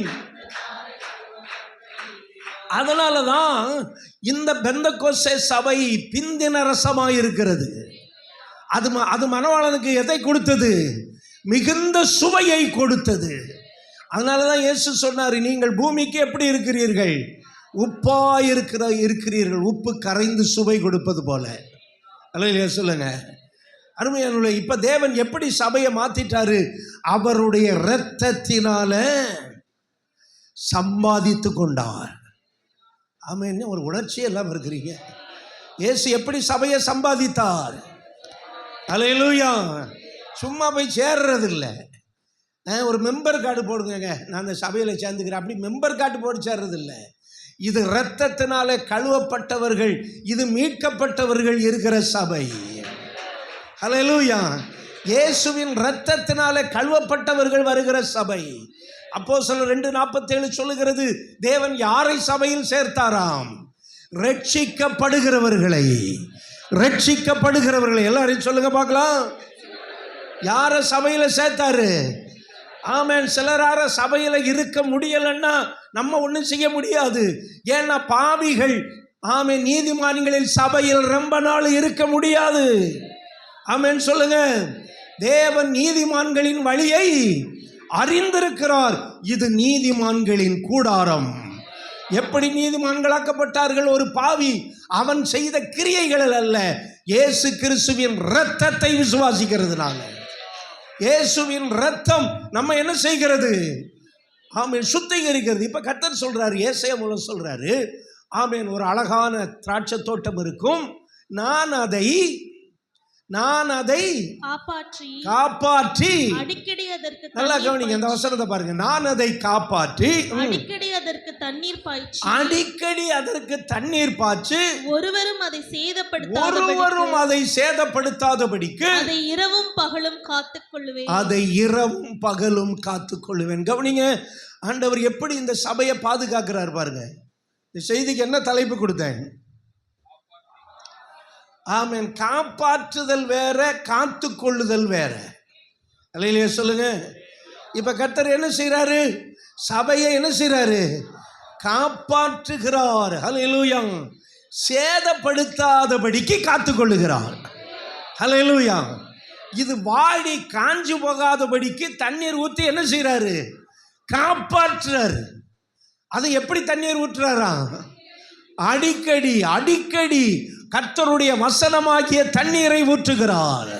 அதனாலதான் இந்த பெந்தெகோஸ்தே சபை பிந்தின ரசமாய் இருக்கிறது. அது மணவாளனுக்கு எதை கொடுத்தது? மிகுந்த சுவையை கொடுத்தது. அதனாலதான் இயேசு சொன்னார், நீங்கள் பூமிக்கு எப்படி இருக்கிறீர்கள்? உப்பாய் இருக்கிறீர்கள். உப்பு கரைந்து சுவை கொடுப்பது போல. அல்லேலூயா சொல்லுங்க. அருமையான, இப்ப தேவன் எப்படி சபையை மாத்திட்டாரு? அவருடைய இரத்தத்தினால சம்பாதித்து கொண்டார். ஆமென். ஒரு உணர்ச்சியே எல்லாம் இருக்கிறீங்க. இயேசு எப்படி சபையை சம்பாதித்தார்? அல்லேலூயா. சும்மா போய் சேர்றது இல்லை. ஒரு மெம்பர் கார்டு போடுங்க, நான் அந்த சபையில் சேர்ந்துக்கிறேன், அப்படி மெம்பர் கார்டு போட்டு சேர்றது இல்லை. இது இரத்தத்தினாலே கழுவப்பட்டவர்கள், இது மீட்கப்பட்டவர்கள் இருக்கிற சபை. ஹல்லேலூயா. இயேசுவின் இரத்தத்தினாலே கழுவப்பட்டவர்கள் வருகிற சபை. அப்போஸ்தலர் 2:47 சொல்லுகிறது, தேவன் யாரை சபையில் சேர்த்தாராம்? ரட்சிக்கப்படுகிறவர்களை. ரட்சிக்கப்படுகிறவர்களை. எல்லாரையும் சொல்லுங்க பார்க்கலாம். யார சபையில சேர்த்தாரு? ஆமென். சிலரார சபையில இருக்க முடியலன்னா நம்ம ஒன்றும் செய்ய முடியாது. ஏன்னா பாவிகள். ஆமென். நீதிமான்களின் சபையில் ரொம்ப நாள் இருக்க முடியாது. ஆமென் சொல்லுங்க. தேவன் நீதிமான்களின் வழியை அறிந்திருக்கிறார். இது நீதிமான்களின் கூடாரம். எப்படி நீதிமான்களாக்கப்பட்டார்கள்? ஒரு பாவி அவன் செய்த கிரியைகள் அல்ல, இயேசு கிறிஸ்துவின் இரத்தத்தை விசுவாசிக்கிறதுனால. இயேசுவின் இரத்தம் நம்ம என்ன செய்கிறது? ஆமென், சுத்திகரிக்கிறது. இப்ப கர்த்தர் சொல்றாரு, ஏசாயா மூலம் சொல்றாரு, ஆமென், ஒரு அழகான திராட்சை தோட்டம் இருக்கும், நான் அதை காப்பாற்றி அடிக்கடி அதற்கு நல்லா கவனிங்க, இந்த வசனத்தை பாருங்க. நான் அதை காப்பாற்றி அடிக்கடி அதற்கு தண்ணீர் பாய்ச்சி ஒருவரும் அதை சேதப்படுத்தாதபடிக்கு அதை இரவும் பகலும் காத்துக்கொள்ளுவேன். கவனிங்க, ஆண்டவர் எப்படி இந்த சபையை பாதுகாக்கிறார் பாருங்க. இந்த செய்திக்கு என்ன தலைப்பு கொடுத்தேன்? ஆமென், காப்பாற்றுதல் வேற, காத்து கொள்ளுதல் வேற. அல்லேலூயா சொல்லுங்க. இப்ப கர்த்தர் என்ன செய்யறாரு? சபையை என்ன செய்யறாரு? காப்பாற்றுகிறார். அல்லேலூயா. சேதப்படுத்தாதபடிக்கு காத்து கொள்ளுகிறார். அல்லேலூயா. இது வாடி காஞ்சு போகாதபடிக்கு தண்ணீர் ஊற்றி என்ன செய்யறாரு? காப்பாற்றுறாரு. அது எப்படி தண்ணீர் ஊற்றுறாரா? அடிக்கடி கர்த்தருடைய வசனமாகிய தண்ணீரை ஊற்றுகிறார்.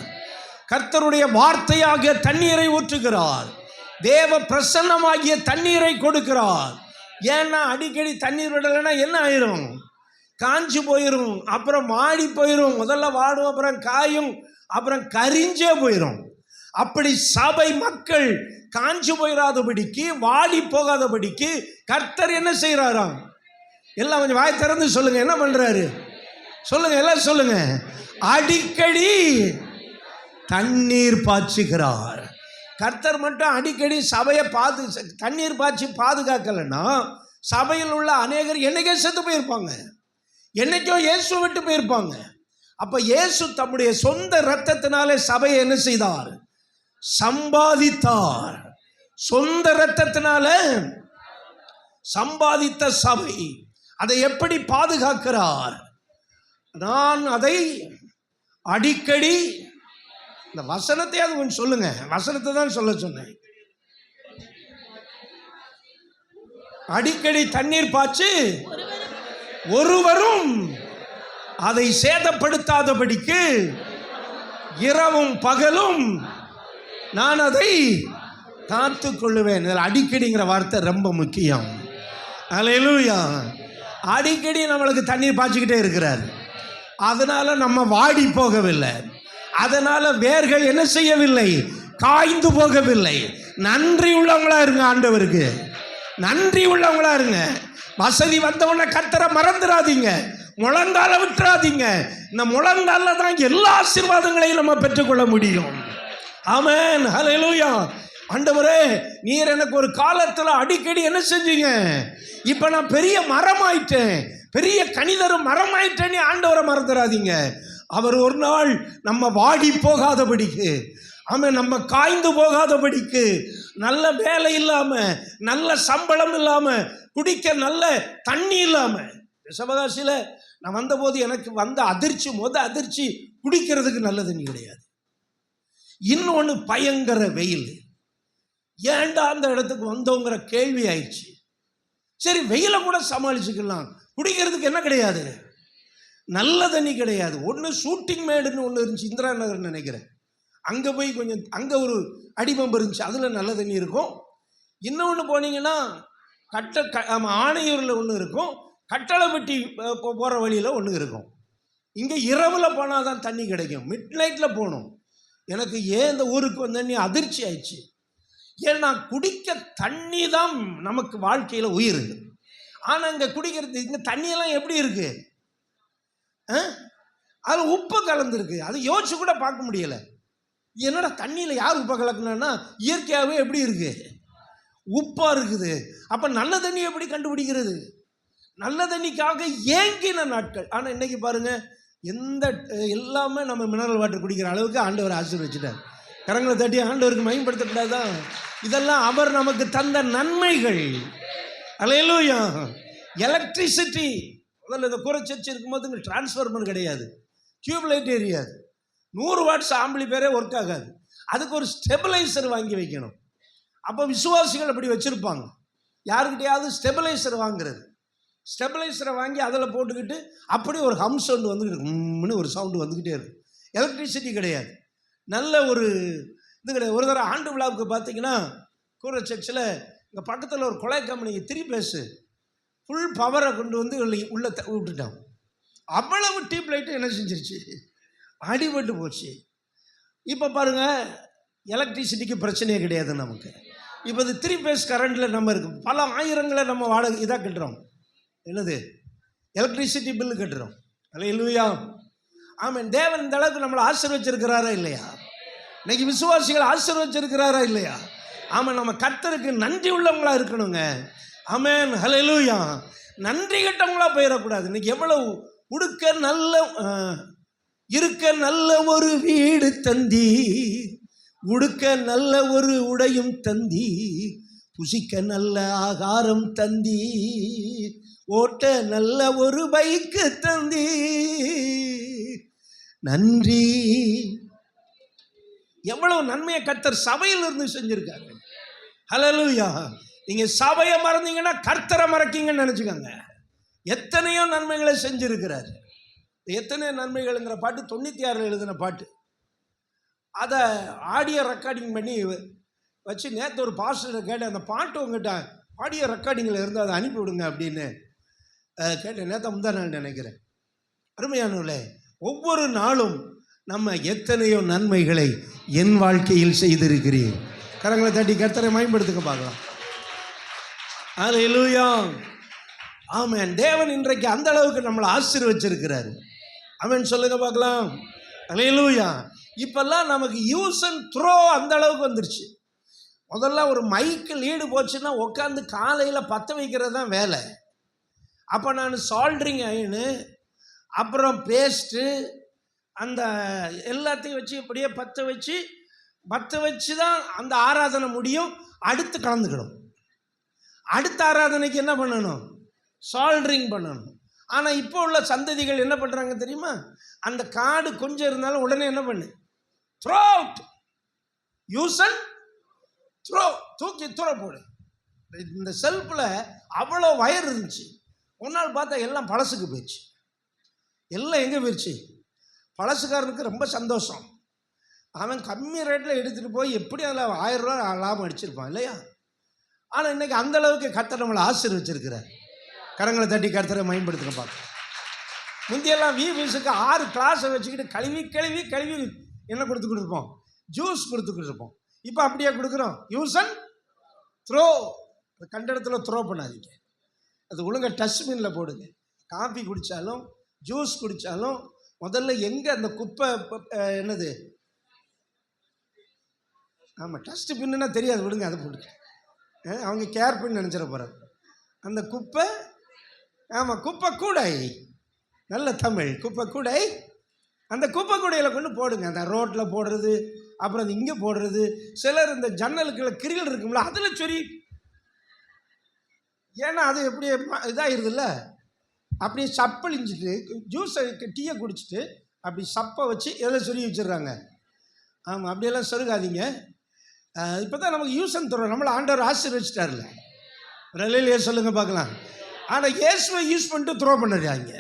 கர்த்தருடைய வார்த்தையாகிய தண்ணீரை ஊற்றுகிறார். தேவ பிரசன்னமாகிய தண்ணீரை கொடுக்கிறார். ஏன்னா அடிக்கடி தண்ணீர் விடலைன்னா என்ன ஆயிரும்? காஞ்சு போயிடும், அப்புறம் மாடி போயிடும். முதல்ல வாடும், அப்புறம் காயும், அப்புறம் கரிஞ்சே போயிடும். அப்படி சபை மக்கள் காஞ்சு போயிடாதபடிக்கு, வாடி போகாதபடிக்கு கர்த்தர் என்ன செய்யறாராம்? எல்லாம் கொஞ்சம் வாய் திறந்து சொல்லுங்க, என்ன பண்றாரு? சொல்லுங்க, எல்லாம் சொல்லுங்க. அடிக்கடி தண்ணீர் பாய்ச்சுகிறார். கர்த்தர் மட்டும் அடிக்கடி சபையை தண்ணீர் பாய்ச்சி பாதுகாக்கலைன்னா சபையில் உள்ள அநேகர் என்னைக்கே செத்து போயிருப்பாங்க, என்னைக்கோ இயேசு விட்டு போயிருப்பாங்க. அப்ப இயேசு தம்முடைய சொந்த இரத்தத்தினாலே சபையை என்ன செய்தார்? சம்பாதித்தார். சொந்த இரத்தத்தினால சம்பாதித்த சபை அதை எப்படி பாதுகாக்கிறார்? நான் அதை அடிக்கடி, இந்த வசனத்தையாவது கொஞ்சம் சொல்லுங்க, வசனத்தை தான் சொல்ல சொன்னேன். அடிக்கடி தண்ணீர் பாய்ச்சி ஒருவரும் அதை சேதப்படுத்தாதபடிக்கு இரவும் பகலும் நான் அதை காத்து கொள்ளுவேன். அடிக்கடிங்கிற வார்த்தை ரொம்ப முக்கியம். அல்லேலூயா. அடிக்கடி நம்மளுக்கு தண்ணீர் பாய்ச்சிக்கிட்டே இருக்கிறார். அதனால நம்ம வாடி போகவில்லை, அதனால வேர்கள் என்ன செய்யவில்லை? காய்ந்து போகவில்லை. நன்றி உள்ளவங்களா இருங்க, ஆண்டவருக்கு நன்றி உள்ளவங்களா இருங்க. வசதி வந்தவன கர்த்தரை மறந்துடாதீங்க, முழங்கால விட்டுறாதீங்க. இந்த முழங்கால தான் எல்லா ஆசீர்வாதங்களையும் நம்ம பெற்றுக்கொள்ள முடியும். ஆமென், ஹல்லேலூயா. ஆண்டவரே, நீர் எனக்கு ஒரு காலத்தில் அடிக்கடி என்ன செஞ்சீங்க? இப்போ நான் பெரிய மரமாயிட்டேன், பெரிய கனிதரும் மரமாயிட்டேன்னு ஆண்டவரை மறந்துடாதீங்க. அவர் ஒரு நாள் நம்ம வாடி போகாதபடிக்கு, ஆமாம், நம்ம காய்ந்து போகாதபடிக்கு, நல்ல வேலை இல்லாமல், நல்ல சம்பளம் இல்லாமல், குடிக்க நல்ல தண்ணி இல்லாமல். ரிஷபகாசியில் நான் வந்தபோது எனக்கு வந்த அதிர்ச்சி குடிக்கிறதுக்கு நல்ல தண்ணி கிடையாது. இன்னொன்று பயங்கர வெயில். ஏன்டா அந்த இடத்துக்கு வந்தோங்கிற கேள்வி ஆயிடுச்சு. சரி, வெயில கூட சமாளிச்சுக்கலாம், குடிக்கிறதுக்கு என்ன கிடையாது? நல்ல தண்ணி கிடையாது. ஒன்று ஷூட்டிங் மேடுன்னு ஒன்று இருந்துச்சு, இந்திரா நகர் நினைக்கிறேன். அங்கே போய் கொஞ்சம், அங்கே ஒரு அடிபம்பு இருந்துச்சு, அதில் நல்ல தண்ணி இருக்கும். இன்னொன்று போனீங்கன்னா ஆணையூரில் ஒன்று இருக்கும், கட்டளைப்பட்டி போகிற வழியில் ஒன்று இருக்கும். இங்கே இரவில் போனால் தான் தண்ணி கிடைக்கும், மிட் நைட்டில் போகணும். எனக்கு ஏன் இந்த ஊருக்கு வந்தேன்னு அதிர்ச்சி ஆயிடுச்சு. ஏன்னா குடிக்க தண்ணி தான் நமக்கு வாழ்க்கையில் உயிர். ஆனால் இங்கே குடிக்கிறது, இங்கே தண்ணியெல்லாம் எப்படி இருக்கு? அதில் உப்பு கலந்துருக்கு. அது யோசிச்சு கூட பார்க்க முடியலை. என்னடா தண்ணியில் யார் உப்பை கலக்குனா? இயற்கையாகவே எப்படி இருக்கு? உப்பாக இருக்குது. அப்போ நல்ல தண்ணி எப்படி கண்டுபிடிக்கிறது? நல்ல தண்ணிக்காக ஏங்கின நாட்கள். ஆனால் இன்னைக்கு பாருங்க, எல்லாமே நம்ம மினரல் வாட்டர் குடிக்கிற அளவுக்கு ஆண்டவர் ஆசீர்வதிச்சிட்டார். கரங்களை தட்டி ஆண்டவருக்கு மகிமைப்படுத்தக்கூடாதான்? இதெல்லாம் அவர் நமக்கு தந்த நன்மைகள். அல்லேலூயா. எலக்ட்ரிசிட்டி, முதல்ல இந்த குறைச்சர்ச்சி இருக்கும்போது இங்கே டிரான்ஸ்ஃபார்மர் கிடையாது, டியூப் லைட் எரியாது, 100 வாட்ஸ் ஆம்பிளி பேரே ஒர்க் ஆகாது. அதுக்கு ஒரு ஸ்டெபிளைசர் வாங்கி வைக்கணும். அப்போ விசுவாசிகள் அப்படி வச்சுருப்பாங்க, யாருக்கிட்டையாவது ஸ்டெபிளைசர் வாங்குறது. ஸ்டெபிளைசரை வாங்கி அதில் போட்டுக்கிட்டு அப்படியே ஒரு ஹம் சவுண்டு வந்துக்கிட்டு ஒரு சவுண்டு வந்துக்கிட்டே இருக்கும். எலக்ட்ரிசிட்டி கிடையாது, நல்ல ஒரு இது கிடையாது. ஒரு தடவை ஆண்டு விழாவுக்கு பார்த்தீங்கன்னா கூரை சர்ச்சில் இங்கே பக்கத்தில் ஒரு கொலை கம்பெனி 3 பேஸு ஃபுல் பவரை கொண்டு வந்து உள்ளே விட்டுட்டான். அவ்வளவு டியூப் லைட்டு என்ன செஞ்சிருச்சு, அடிபட்டு போச்சு. இப்போ பாருங்கள், எலக்ட்ரிசிட்டிக்கு பிரச்சனையே கிடையாது நமக்கு. இப்போ இது 3 பேஸ் கரண்டில் நம்ம இருக்குது, பல ஆயிரங்களை நம்ம வாடகை இதாக கட்டுறோம். என்னது, எலக்ட்ரிசிட்டி பில்லு கட்டுறோம். அல்லேலூயா, ஆமென். தேவன் இந்த அளவுக்கு நம்மளை ஆசீர்வச்சிருக்கிறாரா இல்லையா? இன்னைக்கு விசுவாசிகள் ஆசீர்வச்சிருக்கிறாரா இல்லையா? ஆமாம், நம்ம கர்த்தருக்கு நன்றி உள்ளவங்களா இருக்கணுங்க. ஆமென், ஹல்லேலூயா. நன்றி கட்டவங்களா போயிடக்கூடாது. இன்னைக்கு எவ்வளவு உடுக்க நல்ல இருக்க நல்ல ஒரு வீடு தந்தி, உடுக்க நல்ல ஒரு உடையும் தந்தி, புசிக்க நல்ல ஆகாரம் தந்தி, ஓட்ட நல்ல ஒரு பைக்கு தந்தி, நன்றி. எவ்வளவு நன்மையை கர்த்தர் சபையில் இருந்து செஞ்சிருக்காங்க. ஹல்லேலூயா. நீங்க சபையை மறந்தீங்கன்னா கர்த்தரை மறக்கீங்கன்னு நினைச்சுக்கோங்க. எத்தனையோ நன்மைகளை செஞ்சிருக்கிறார். எத்தனையோ நன்மைகள்ங்கிற பாட்டு 96 எழுதின பாட்டு. அதை ஆடியோ ரெக்கார்டிங் பண்ணி வச்சு நேற்று ஒரு பாஸ்டரை கேட்டேன், அந்த பாட்டு உங்ககிட்ட ஆடியோ ரெக்கார்டிங்கில் இருந்து அதை அனுப்பிவிடுங்க அப்படின்னு கேட்டேன். நேற்று முந்தா நாள் நினைக்கிறேன். அருமையானவர்களே, ஒவ்வொரு நாளும் நம்ம எத்தனையோ நன்மைகளை என் வாழ்க்கையில் செய்திருக்கிறேன். கரங்களை தட்டி கர்த்தரை மேம்படுத்துங்க பார்க்கலாம். அல்லேலூயா, ஆமென். தேவன் இன்றைக்கு அந்த அளவுக்கு நம்மளை ஆசீர்வச்சிருக்கிறார். ஆமென், சொல்லுங்க பார்க்கலாம். அல்லேலூயா. இப்பெல்லாம் நமக்கு யூஸ் அண்ட் த்ரோ அந்த அளவுக்கு வந்துருச்சு. முதல்ல ஒரு மைக்கு லீடு போச்சுன்னா உட்காந்து காலையில் பற்ற வைக்கிறது தான் வேலை. அப்போ நான் சால்ட்ரிங் அயனு, அப்புறம் பேஸ்ட்டு, அந்த எல்லாத்தையும் வச்சு இப்படியே பற்ற வச்சு தான் அந்த ஆராதனை முடியும். அடுத்து கலந்துக்கணும். அடுத்த ஆராதனைக்கு என்ன பண்ணணும், சால்ட்ரிங் பண்ணணும். ஆனால் இப்போ உள்ள சந்ததிகள் என்ன பண்ணுறாங்க தெரியுமா, அந்த கார்டு கொஞ்சம் இருந்தாலும் உடனே என்ன பண்ணு, throw out, use and throw, தூக்கி தூர போடு. இந்த செல்ஃபில் அவ்வளோ வயர் இருந்துச்சு. ஒரு நாள் பார்த்தா எல்லாம் பழசுக்கு போயிடுச்சு. எல்லாம் எங்கே போயிடுச்சு, பழசுக்காரனுக்கு ரொம்ப சந்தோஷம். அவன் கம்மி ரேட்டில் எடுத்துகிட்டு போய் எப்படி அதில் 1000 ரூபா லாபம் அடிச்சிருப்பான் இல்லையா? ஆனால் இன்றைக்கி அந்தளவுக்கு கர்த்தர் நம்மளை ஆசீர்வச்சிருக்கிறார். கரங்களை தட்டி கர்த்தரை மேம்படுத்துங்க பார்க்க. முந்தியெல்லாம் வீஸுக்கு 6 கிளாஸை வச்சுக்கிட்டு கழுவி என்ன கொடுத்துக்கிட்டு இருப்போம், ஜூஸ் கொடுத்துக்கிட்டு இருப்போம். இப்போ அப்படியே கொடுக்குறோம், யூஸ் அண்ட் த்ரோ. கண்ட இடத்துல த்ரோ பண்ணாதீங்க, அது ஒழுங்காக டஸ்ட்பினில் போடுங்க. காஃபி குடித்தாலும் ஜூஸ் குடித்தாலும் முதல்ல எங்கே அந்த குப்பை என்னது, ஆமாம் டஸ்ட்பின்னா தெரியாது, விடுங்க, அதை போடுங்க. அவங்க கேர் பண்ணி நினச்சிட போகிறாங்க. அந்த குப்பை, ஆமாம் குப்பை கூடை, நல்ல தமிழ், குப்பை கூடை. அந்த குப்பை கூடையில் கொண்டு போடுங்க. அந்த ரோட்டில் போடுறது, அப்புறம் அது இங்கே போடுறது. சிலர் இந்த ஜன்னலுக்குள்ள கிரில் இருக்கும்ல அதில் சொறி, ஏன்னா அது எப்படி இதாகிடுதுல்ல, அப்படியே சப்பழிஞ்சிட்டு ஜூஸை டீயை குடிச்சிட்டு அப்படி சப்பை வச்சு எதில் சொருகி வச்சிடுறாங்க. ஆமாம், அப்படியெல்லாம் சொருகாதீங்க. இப்போ தான் நமக்கு யூஸ் அண்ட் த்ரோ, நம்மளை ஆண்டவர் ஆசீர்வச்சிட்டார்ல. ரலையிலேயே சொல்லுங்கள் பார்க்கலாம். ஆனால் இயேசுவை யூஸ் பண்ணிட்டு த்ரோ பண்ணிடுறாங்க.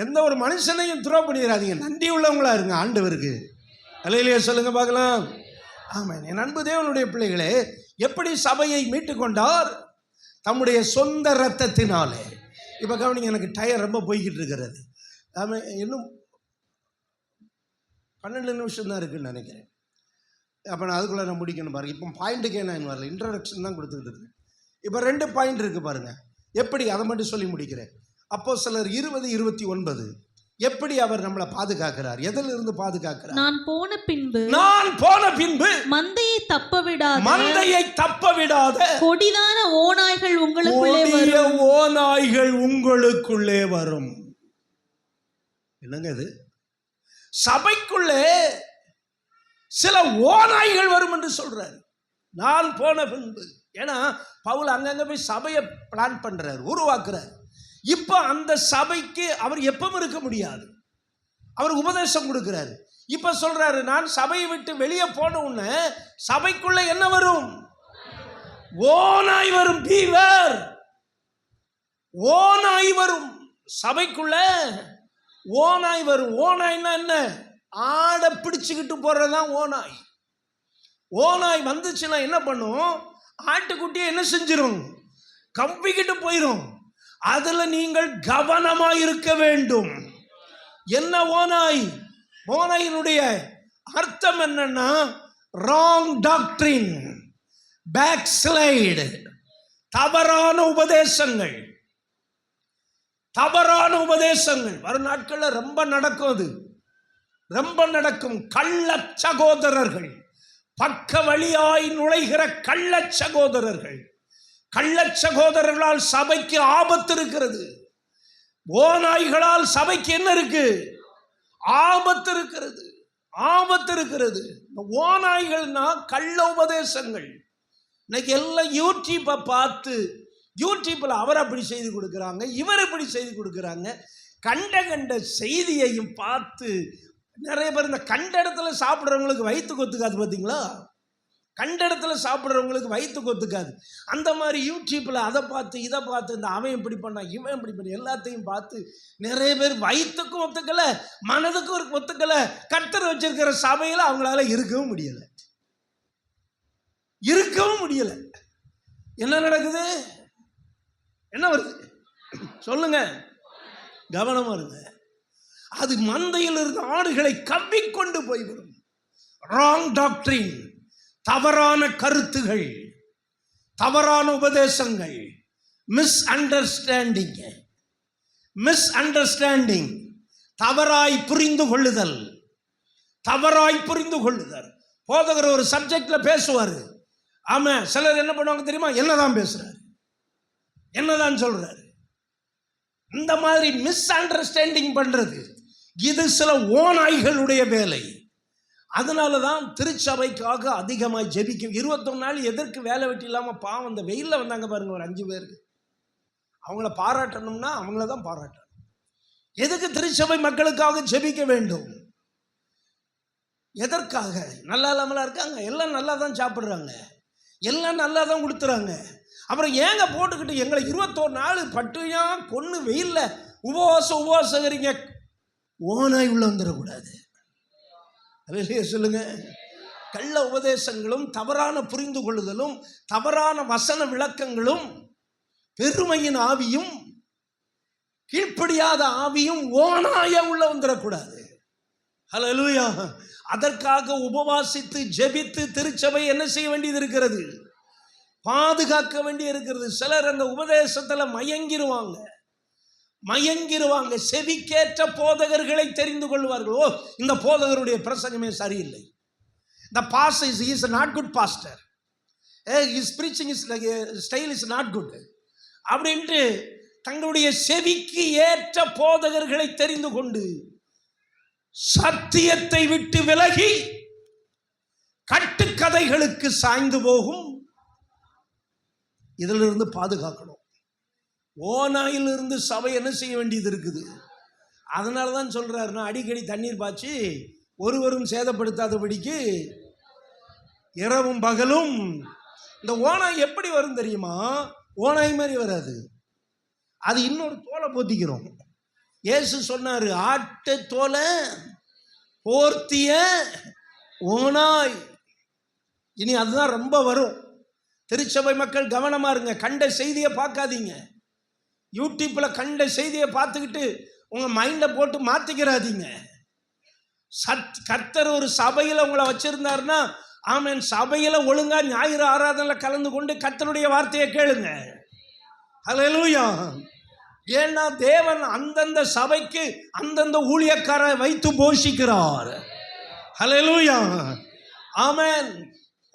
எந்த ஒரு மனுஷனையும் த்ரோ பண்ணிடாதீங்க, நன்றி உள்ளவங்களா இருங்க ஆண்டவருக்கு. ரலையிலேயே சொல்லுங்கள் பார்க்கலாம். ஆமாம், என் அன்பு தேவனுடைய பிள்ளைகளே, எப்படி சபையை மீட்டு கொண்டார், தம்முடைய சொந்த இரத்தத்தினாலே. இப்போ கவனிங்க, எனக்கு டயர் ரொம்ப போய்கிட்டு இருக்கிறது. ஆமாம், இன்னும் 12 நிமிஷம் தான் இருக்குதுன்னு நினைக்கிறேன். அப்போ நான் அதுக்குள்ளே நான் முடிக்கணும் பாருங்கள். இப்போ பாயிண்ட்டுக்கே நான் வரல, இன்ட்ரடக்ஷன் தான் கொடுத்துக்கிட்டு இருக்கேன். இப்போ 2 பாயிண்ட் இருக்குது பாருங்கள். எப்படி, அதை மட்டும் சொல்லி முடிக்கிறேன். அப்போஸ்தலர் 20:29 எப்படி அவர் நம்மளை பாதுகாக்கிறார், எதிலிருந்து பாதுகாக்கிறார். நான் போன பின்பு மந்தையை தப்ப விடாத கொடிதான ஓநாய்கள் உங்களுக்குள்ளே வரும். என்னங்க இது, சபைக்குள்ளே சில ஓநாய்கள் வரும் என்று சொல்றாரு. நான் போன பின்பு, ஏன்னா பவுல் அங்கங்க போய் சபையை பிளான் பண்றாரு, உருவாக்குறார். இப்போ அந்த சபைக்கு அவர் எப்பவும் இருக்க முடியாது, அவர் உபதேசம் கொடுக்கிறாரு. இப்போ சொல்றாரு, நான் சபையை விட்டு வெளியே போன உடனே சபைக்குள்ள என்ன வரும், ஓநாய் வரும். பீவர், ஓநாய் வரும் சபைக்குள்ள. ஓநாய் வரும். ஓநாய்னா என்ன? ஆடை பிடிச்சுக்கிட்டு போறதுதான் ஓநாய். ஓநாய் வந்துச்சுன்னா என்ன பண்ணும்? ஆட்டுக்குட்டியை என்ன செஞ்சிடும்? கம்பிக்கிட்டு போயிடும். அதுல நீங்கள் கவனமா இருக்க வேண்டும். என்ன ஓநாய்? ஓநாயினுடைய அர்த்தம் என்னன்னா ராங் டாக்ட்ரின், பேக் ஸ்லைடு, தவறான உபதேசங்கள். தவறான உபதேசங்கள் வரும் நாட்கள்ல ரொம்ப நடக்கும். அது ரொம்ப நடக்கும். கள்ள சகோதரர்கள், பக்க வழியாய் நுழைகிற கள்ள சகோதரர்கள். கள்ள சகோதரர்களால் சபைக்கு ஆபத்து இருக்கிறது. ஓநாய்களால் சபைக்கு என்ன இருக்கு? ஆபத்து இருக்கிறது. ஆபத்து இருக்கிறது. ஓநாய்கள்னா கள்ள உபதேசங்கள். இன்னைக்கு எல்லாம் யூடியூப்பை பார்த்து, யூடியூப்ல அவர் அப்படி செய்தி கொடுக்குறாங்க, இவர் இப்படி செய்தி கொடுக்குறாங்க. கண்ட செய்தியையும் பார்த்து நிறைய பேர் இந்த கண்ட இடத்துல சாப்பிட்றவங்களுக்கு வயிற்று கொத்துக்காது. பார்த்தீங்களா? கண்ட இடத்துல சாப்பிட்றவங்களுக்கு வயிற்று கொத்துக்காது. அந்த மாதிரி யூடியூப்ல அதை பார்த்து இதை பார்த்து, இந்த அவன் இப்படி பண்ணான், இவன் இப்படி பண்ண, எல்லாத்தையும் பார்த்து நிறைய பேர் வயிற்றுக்கும் ஒத்துக்கலை, மனதுக்கும் ஒத்துக்கலை. கர்த்தர் வச்சிருக்கிற சபையில் அவங்களால இருக்கவும் முடியலை. இருக்கவும் முடியலை. என்ன நடக்குது? என்ன வருது சொல்லுங்க? கவனமா இருங்க. அது மந்தையில் இருந்த ஆடுகளை கவ்விக்கொண்டு போய்விடும். ராங் டாக்ட்ரின், தவறான கருத்துகள், தவறான உபதேசங்கள், மிஸ் அண்டர்ஸ்டாண்டிங். மிஸ் அண்டர்ஸ்டாண்டிங், தவறாய் புரிந்து கொள்ளுதல். தவறாய் புரிந்து கொள்ளுதல். போதகர் ஒரு சப்ஜெக்ட்ல பேசுவார். ஆமா, சிலர் என்ன பண்ணுவாங்க தெரியுமா? என்னதான் பேசுறாரு, என்னதான் சொல்றாரு. இந்த மாதிரி மிஸ் அண்டர்ஸ்டாண்டிங் பண்றது இது சில ஓநாய்களுடைய வேலை. அதனால தான் திருச்சபைக்காக அதிகமாக ஜெபிக்கும். 21 நாள் எதற்கு வேலை வெட்டி இல்லாமல் பாவம் இந்த வெயிலில் வந்தாங்க பாருங்க, ஒரு 5 பேருக்கு. அவங்கள பாராட்டணும்னா அவங்கள தான் பாராட்டணும். எதுக்கு திருச்சபை மக்களுக்காக ஜெபிக்க வேண்டும்? எதற்காக? நல்லா இல்லாமலாம் இருக்காங்க, எல்லாம் நல்லா தான் சாப்பிட்றாங்க, எல்லாம் நல்லா தான் கொடுத்துறாங்க. அப்புறம் ஏங்க போட்டுக்கிட்டு எங்களை 21 நாள் பட்டுயா கொன்று வெயிலில் உபவாசங்கிறீங்க? ஓனாய் உள்ள வந்துடக்கூடாது. சொல்லுங்க. கள்ள உபதேசங்களும் தவறான புரிந்து கொள்ளுதலும் தவறான வசன விளக்கங்களும் பெருமையின் ஆவியும் கீழ்ப்படியாத ஆவியும் ஓனாய உள்ள வந்துடக்கூடாது. ஹல்லேலூயா. அதற்காக உபவாசித்து ஜெபித்து திருச்சபை என்ன செய்ய வேண்டியது இருக்கிறது? பாதுகாக்க வேண்டி இருக்கிறது. சிலர் அந்த உபதேசத்துல மயங்கிருவாங்க. செவிக்கேற்ற போதகர்களை தெரிந்து கொள்வார்கள். ஓ, இந்த போதகருடைய பிரசங்கமே சரியில்லை, the pastor is not good pastor, his preaching is like style is not good அப்படின்ட்டு தங்களுடைய செவிக்கு ஏற்ற போதகர்களை தெரிந்து கொண்டு சத்தியத்தை விட்டு விலகி கட்டுக்கதைகளுக்கு சாய்ந்து போகும். இதிலிருந்து பாதுகாக்கணும். ஓநாயிலிருந்து சபை என்ன செய்ய வேண்டியது இருக்குது? அதனால தான் சொல்றாருன்னா, அடிக்கடி தண்ணீர் பாய்ச்சி ஒருவரும் சேதப்படுத்தாதபடிக்கு இரவும் பகலும். இந்த ஓநாய் எப்படி வரும் தெரியுமா? ஓநாய் மாதிரி வராது. அது இன்னொரு தோலை போத்திக்கிறோம். இயேசு சொன்னாரு, ஆட்டு தோலை போர்த்திய ஓநாய். இனி அதுதான் ரொம்ப வரும். திருச்சபை மக்கள் கவனமா இருங்க. கண்ட செய்தியை பார்க்காதீங்க. யூடியூப்ல கண்ட செய்தியை பார்த்துக்கிட்டு உங்க மைண்டை போட்டு மாத்திக்கிறாதீங்க. கர்த்தர் ஒரு சபையில உங்களை வச்சிருந்தாருன்னா, ஆமென், சபையில ஒழுங்கா ஞாயிறு ஆராதனையில கலந்து கொண்டு கர்த்தருடைய வார்த்தையை கேளுங்க. ஹல்லேலூயா. ஏன்னா தேவன் அந்தந்த சபைக்கு அந்தந்த ஊழியக்காரரை வைத்து போஷிக்கிறார். ஹல்லேலூயா. ஆமென்.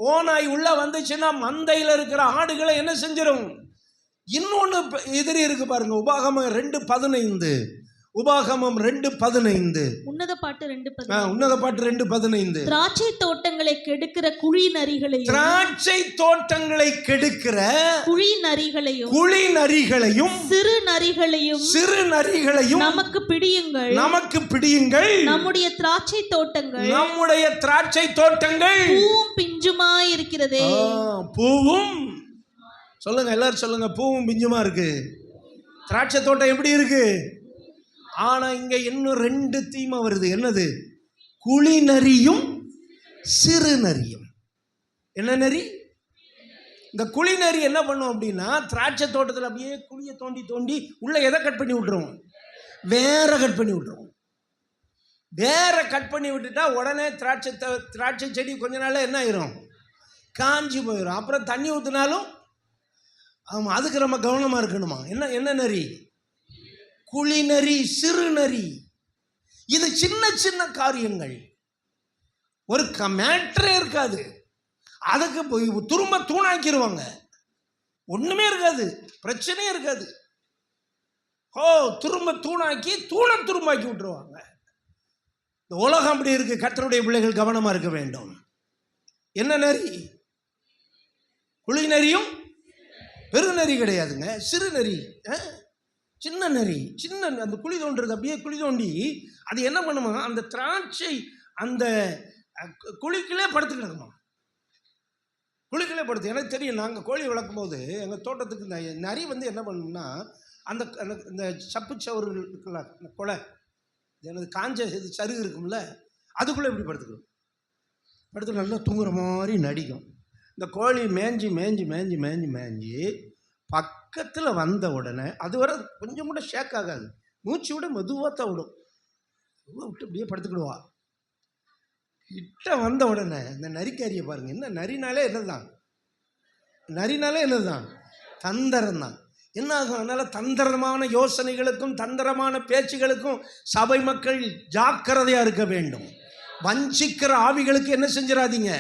ஓநாய் உள்ள வந்துச்சுன்னா மந்தையில் இருக்கிற ஆடுகளை என்ன செஞ்சிடும்? இன்னொன்று எதிரி இருக்கு பாருங்க. உபாகமம் 2:15. உபாகமம் 2:15. உன்னத பாட்டு 2:15. திராட்சை தோட்டங்களை கெடுக்கிற குழி நரிகளையும், திராட்சை தோட்டங்களை கெடுக்கிற குழி நரிகளையும் சிறு நரிகளையும் நமக்கு பிடியுங்கள். நம்முடைய திராட்சை தோட்டங்கள் பூவும் பிஞ்சுமாய் இருக்கிறதே. பூவும், சொல்லுங்க எல்லாரும் சொல்லுங்க, பூவும் பிஞ்சுமா இருக்கு. திராட்சை தோட்டம் எப்படி இருக்கு? ஆனா இங்க இன்னும் 2 தீமை வருது. என்னது? குழி நரியும் சிறு நரியும். என்ன நரி? இந்த குழி நரி என்ன பண்ணும் அப்படின்னா, திராட்சை தோட்டத்தில் அப்படியே குழியை தோண்டி தோண்டி உள்ள எதை கட் பண்ணி விட்டுருவோம்? வேற கட் பண்ணி விட்டுருவோம். வேற கட் பண்ணி விட்டுட்டா உடனே திராட்சை செடி கொஞ்ச நாள் என்ன ஆயிரும்? காஞ்சி போயிடும். அப்புறம் தண்ணி ஊற்றினாலும் ஆமாம், அதுக்கு நம்ம கவனமாக இருக்கணுமா? என்ன நரி? குழி நரி, சிறு நரி. இது சின்ன சின்ன காரியங்கள், ஒரு மேட்டரே இருக்காது, அதுக்கு போய் திரும்ப தூணாக்கிடுவாங்க. ஒன்றுமே இருக்காது, பிரச்சனையே இருக்காது. திரும்ப தூணாக்கி துரும்பாக்கி விட்டுருவாங்க. இந்த உலகம் அப்படி இருக்கு. கர்த்தருடைய பிள்ளைகள் கவனமாக இருக்க வேண்டும். என்ன நரி? குழி நரியும் பெரு நரி கிடையாதுங்க, சிறு நரி, சின்ன நரி. சின்ன அந்த குழி தோன்றது, அப்படியே குழி தோண்டி அது என்ன பண்ணுமா, அந்த திராட்சை அந்த குழிக்குள்ளே படுத்து கிடக்குமா. குழிக்குள்ளே படுத்து. எனக்கு தெரியும், நாங்கள் கோழி வளர்க்கும் போது எங்கள் தோட்டத்துக்கு இந்த நரி என்ன பண்ணணும்னா, அந்த இந்த சப்பு சவறு இருக்குல்ல, அந்த கொலை, எனது காஞ்ச இது சருகு இருக்கும்ல, அதுக்குள்ளே இப்படி படுத்துக்கணும். படுத்து நல்லா தூங்குற மாதிரி நடிக்கும். இந்த கோழி மேய்ஞ்சி மேய்ஞ்சி மேய்ஞ்சி மேய்ஞ்சி மேய்ஞ்சி பக்கத்தில் வந்த உடனே அது வர கொஞ்சம் கூட ஷேக் ஆகாது, மூச்சு விட மெதுவாக தான் விடும், விட்டு அப்படியே படுத்துக்கிடுவா. கிட்ட வந்த உடனே இந்த நரிக்காரியை பாருங்க. என்ன நரினாலே என்னதுதான்? நரினாலே என்னதுதான்? தந்திரம் தான். என்ன ஆகும்? அதனால் தந்திரமான யோசனைகளுக்கும் தந்திரமான பேச்சுகளுக்கும் சபை மக்கள் ஜாக்கிரதையாக இருக்க வேண்டும். வஞ்சிக்கிற ஆவிகளுக்கு என்ன செஞ்சிடாதீங்க?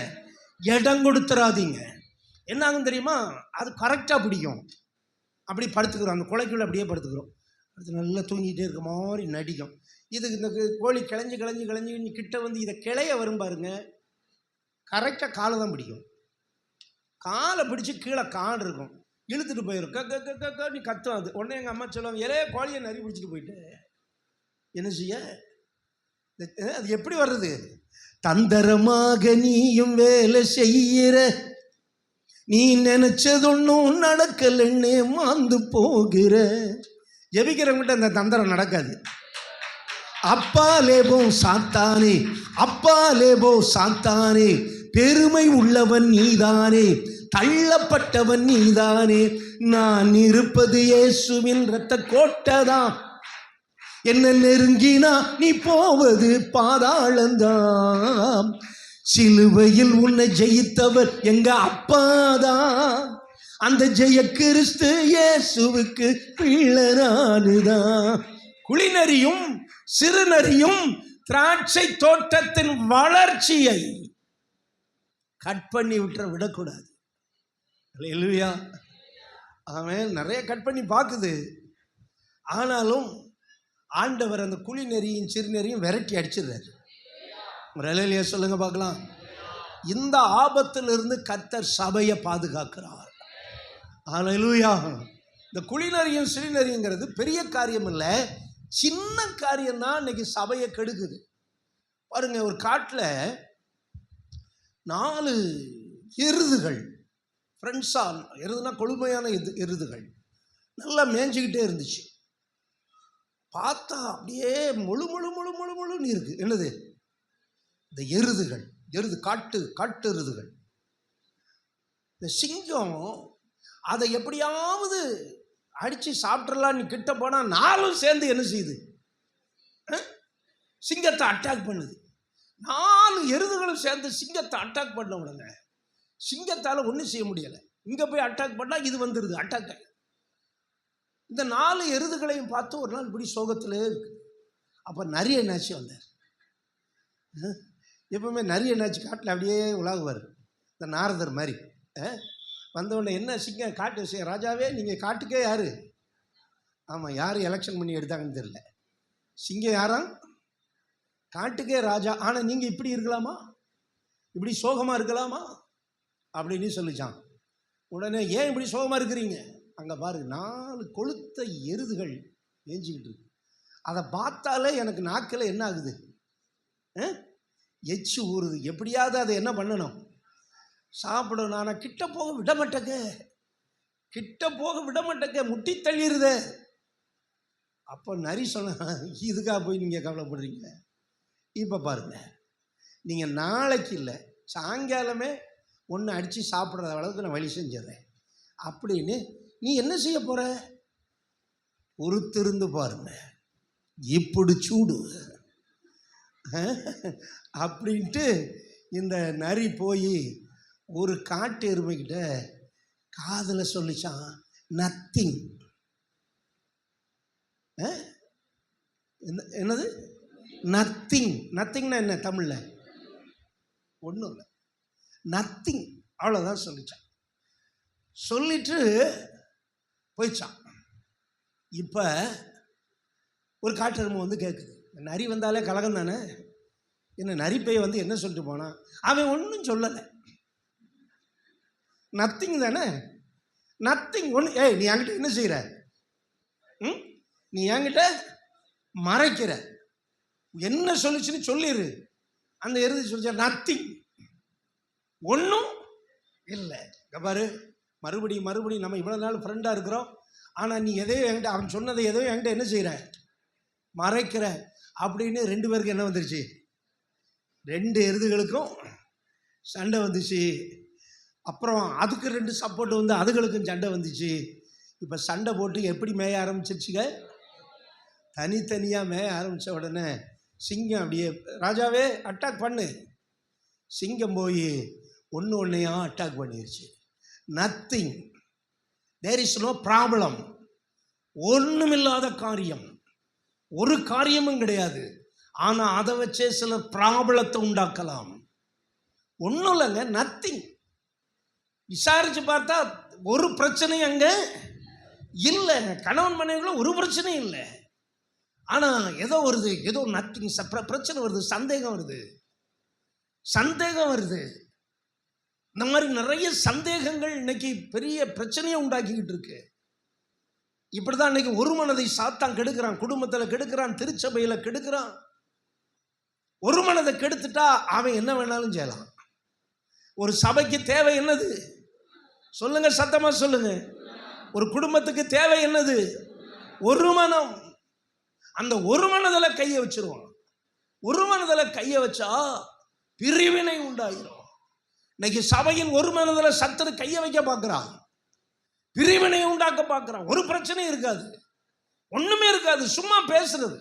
இடம் கொடுத்துடாதீங்க. என்ன ஆகும் தெரியுமா? அது கரெக்டாக பிடிக்கும். அப்படி படுத்துக்கிறோம், அந்த குலைக்குள்ள அப்படியே படுத்துக்கிறோம். அடுத்து நல்லா தூங்கிட்டே இருக்க மாதிரி நடிக்கும். இதுக்கு இந்த கோழி கிளஞ்சி கிளஞ்சி கிளஞ்சி நீ கிட்ட வந்து இதை கிளைய வரும் பாருங்க, கரெக்டாக காலை தான் பிடிக்கும். காலை பிடிச்சி கீழே காடு இருக்கும், இழுத்துட்டு போயிடும். நீ கத்தும். அது உடனே எங்கள் அம்மா சொல்லுவாங்க, ஏலே கோழியை நரி பிடிச்சிட்டு போயிட்டு என்ன செய்ய? அது எப்படி வர்றது? தந்திரமாக நீயும் வேலை செய்கிற, நீ நினைச்சதொன்னும் நடக்கலன்னு மாந்து போகிற. ஜெபிக்கிறவங்கிட்ட அந்த தந்திரம் நடக்காது. அப்பாலேபோ சாத்தானே, அப்பாலேபோ சாத்தானே, பெருமை உள்ளவன் நீதானே, தள்ளப்பட்டவன் நீதானே, நான் இருப்பது இயேசுவின் இரத்த கோட்டைதான், என்ன நெருங்கினா நீ போவது பாதாளந்தான், சிலுவையில் உன்னை ஜெயித்தவர் எங்க அப்பாதான், அந்த ஜெய கிறிஸ்து இயேசுவுக்கு பிள்ளைனானுதான். குழிநரியும் சிறு நரியும் திராட்சை தோட்டத்தின் வளர்ச்சியை கட் பண்ணி விடக்கூடாது. அல்லேலூயா. அவன் நிறைய கட் பண்ணி பார்க்குது. ஆனாலும் ஆண்டவர் அந்த குழி நெறியும் சிறு நெறியும் விரட்டி அடிச்சிடுறாரு. அல்லேலூயா சொல்லுங்க பார்க்கலாம். இந்த ஆபத்திலிருந்து கர்த்தர் சபையை பாதுகாக்கிறார். அல்லேலூயா. இந்த குழி நெறியும் சிறு நெறிங்கிறது பெரிய காரியம் இல்லை, சின்ன காரியம்தான் இன்னைக்கு சபையை கெடுக்குது. பாருங்க, ஒரு காட்டில் 4 எருதுகள், ஃப்ரெண்ட்ஸா, எருதுனா கொழுமையான எருதுகள் நல்லா மேய்ஞ்சிக்கிட்டே இருந்துச்சு. பார்த்தா அப்படியே முழு முழு முழு முழு முழுன்னு இருக்கு. என்னது? இந்த எருதுகள், காட்டு எருதுகள். இந்த சிங்கம் அதை எப்படியாவது அடித்து சாப்பிட்றலான்னு கிட்ட போனால் 4 சேர்ந்து என்ன செய்யுது? சிங்கத்தை அட்டாக் பண்ணுது. 4 எருதுகளும் சேர்ந்து சிங்கத்தை அட்டாக் பண்ண உடனே சிங்கத்தால் ஒன்றும் செய்ய முடியலை. இங்கே போய் அட்டாக் பண்ணால் இது வந்துடுது அட்டாக். இந்த 4 எருதுகளையும் பார்த்து ஒரு நாள் இப்படி சோகத்திலே இருக்கு. அப்போ நிறைய என்னாச்சு வந்தார். எப்பவுமே நிறைய என்னாச்சு காட்டில் அப்படியே உலாகுவார், இந்த நாரதர் மாதிரி. வந்தவுடனே என்ன சிங்கம் காட்டு விஷயம், ராஜாவே நீங்கள் காட்டுக்கே யார்? ஆமாம், யார் எலெக்ஷன் பண்ணி எடுத்தாங்கன்னு தெரியல. சிங்கம் யாரா? காட்டுக்கே ராஜா. ஆனால் நீங்கள் இப்படி இருக்கலாமா? இப்படி சோகமாக இருக்கலாமா அப்படின்னு சொல்லிச்சான். உடனே ஏன் இப்படி சோகமாக இருக்கிறீங்க? அங்கே பாரு, 4 கொளுத்த எருதுகள் மேய்ஞ்சிக்கிட்டு இருக்கு. அதை பார்த்தாலே எனக்கு நாக்கில் என்ன ஆகுது? எச்சு ஊறுது. எப்படியாவது அதை என்ன பண்ணணும்? சாப்பிடணும். ஆனால் கிட்ட போக விட மாட்டேங்க, முட்டி தள்ளிடுத. அப்போ நரி சொன்ன, இதுக்காக போய் நீங்கள் கவலைப்படுறீங்க? இப்போ பாருங்கள், நீங்கள் நாளைக்கு இல்லை சாயங்காலமே ஒன்று அடித்து சாப்பிட்ற அளவுக்கு நான் வழி செஞ்சிடறேன் அப்படின்னு நீ என்ன செய்ய போகிற? பொறுத்திருந்து பாருங்க, இப்படி சூடு அப்படின்ட்டு இந்த நரி போய் ஒரு காட்டு எருமைக்கிட்ட காதில் சொல்லிச்சான், நத்திங். என்னது நத்திங்? நத்திங்னா என்ன தமிழில்? ஒன்றும் இல்லை, நத்திங், அவ்வளோதான் சொல்லிச்சான். சொல்லிட்டு போயிச்சான். இப்போ ஒரு காட்டு எருமை வந்து கேட்குது, நரி வந்தாலே கலகம் தானே, என்ன நரிப்பையை வந்து என்ன சொல்லிட்டு போனான்? அவன் ஒன்றும் சொல்லலை, நத்திங் தானே, நத்திங் ஒன்று. ஏய், நீ என்கிட்ட என்ன செய்கிற? நீ என்கிட்ட மறைக்கிற, என்ன சொல்லிச்சுன்னு சொல்லிடு. அந்த எருது சொல்லிச்சா, நத்திங், ஒன்றும் இல்லை. இங்கே பாரு, மறுபடியும் நம்ம இவ்வளோ நாள் ஃப்ரெண்டாக இருக்கிறோம், ஆனால் நீ எதையோ என்கிட்ட, அவன் சொன்னதை எதையோ என்கிட்ட என்ன செய்கிற? மறைக்கிற அப்படின்னு 2 பேருக்கு என்ன வந்துருச்சு? 2 எருதுகளுக்கும் சண்டை வந்துச்சு. அப்புறம் அதுக்கு 2 சப்போர்ட் வந்து அதுகளுக்கும் சண்டை வந்துச்சு. இப்போ சண்டை போட்டு எப்படி மேய ஆரம்பிச்சிருச்சுங்க? தனித்தனியாக மேய ஆரம்பித்த உடனே சிங்கம் அப்படியே, ராஜாவே அட்டாக் பண்ணு. சிங்கம் போய் ஒன்றையா அட்டாக் பண்ணிருச்சு. Nothing, there is no problem, ஒன்றுமில்லாத காரியம், ஒரு காரியமும் கிடையாது. ஆனால் அதை வச்சே சில ப்ராப்ளத்தை உண்டாக்கலாம். ஒன்றும் இல்லைங்க, நத்திங். விசாரித்து பார்த்தா ஒரு பிரச்சனையும் அங்கே இல்லை, கணவன் மனைவிக்குள்ள ஒரு பிரச்சனையும் இல்லை. ஆனால் ஏதோ வருது, ஏதோ நத்திங், பிரச்சனை வருது, சந்தேகம் வருது. இந்த மாதிரி நிறைய சந்தேகங்கள் இன்னைக்கு பெரிய பிரச்சனையை உண்டாக்கிக்கிட்டு இருக்கு. இப்படிதான் இன்னைக்கு ஒரு மனதை சாத்தான் கெடுக்கிறான், குடும்பத்தில் கெடுக்கிறான், திருச்சபையில் கெடுக்கிறான். ஒரு மனதை கெடுத்துட்டா அவன் என்ன வேணாலும் செய்யலாம். ஒரு சபைக்கு தேவை என்னது? சொல்லுங்க, சத்தமா சொல்லுங்க. ஒரு குடும்பத்துக்கு தேவை என்னது? ஒரு மனம். அந்த ஒரு மனதில் கையை வச்சிருவான். ஒரு மனதில் கையை வச்சா பிரிவினை உண்டாயிரும். இன்னைக்கு சபையின் ஒரு மனதில் சத்துரு கையை வைக்க பார்க்கிறான், பிரிவினை உண்டாக்க பார்க்கிறான். ஒரு பிரச்சனையும் இருக்காது, ஒண்ணுமே இருக்காது, சும்மா பேசுறது,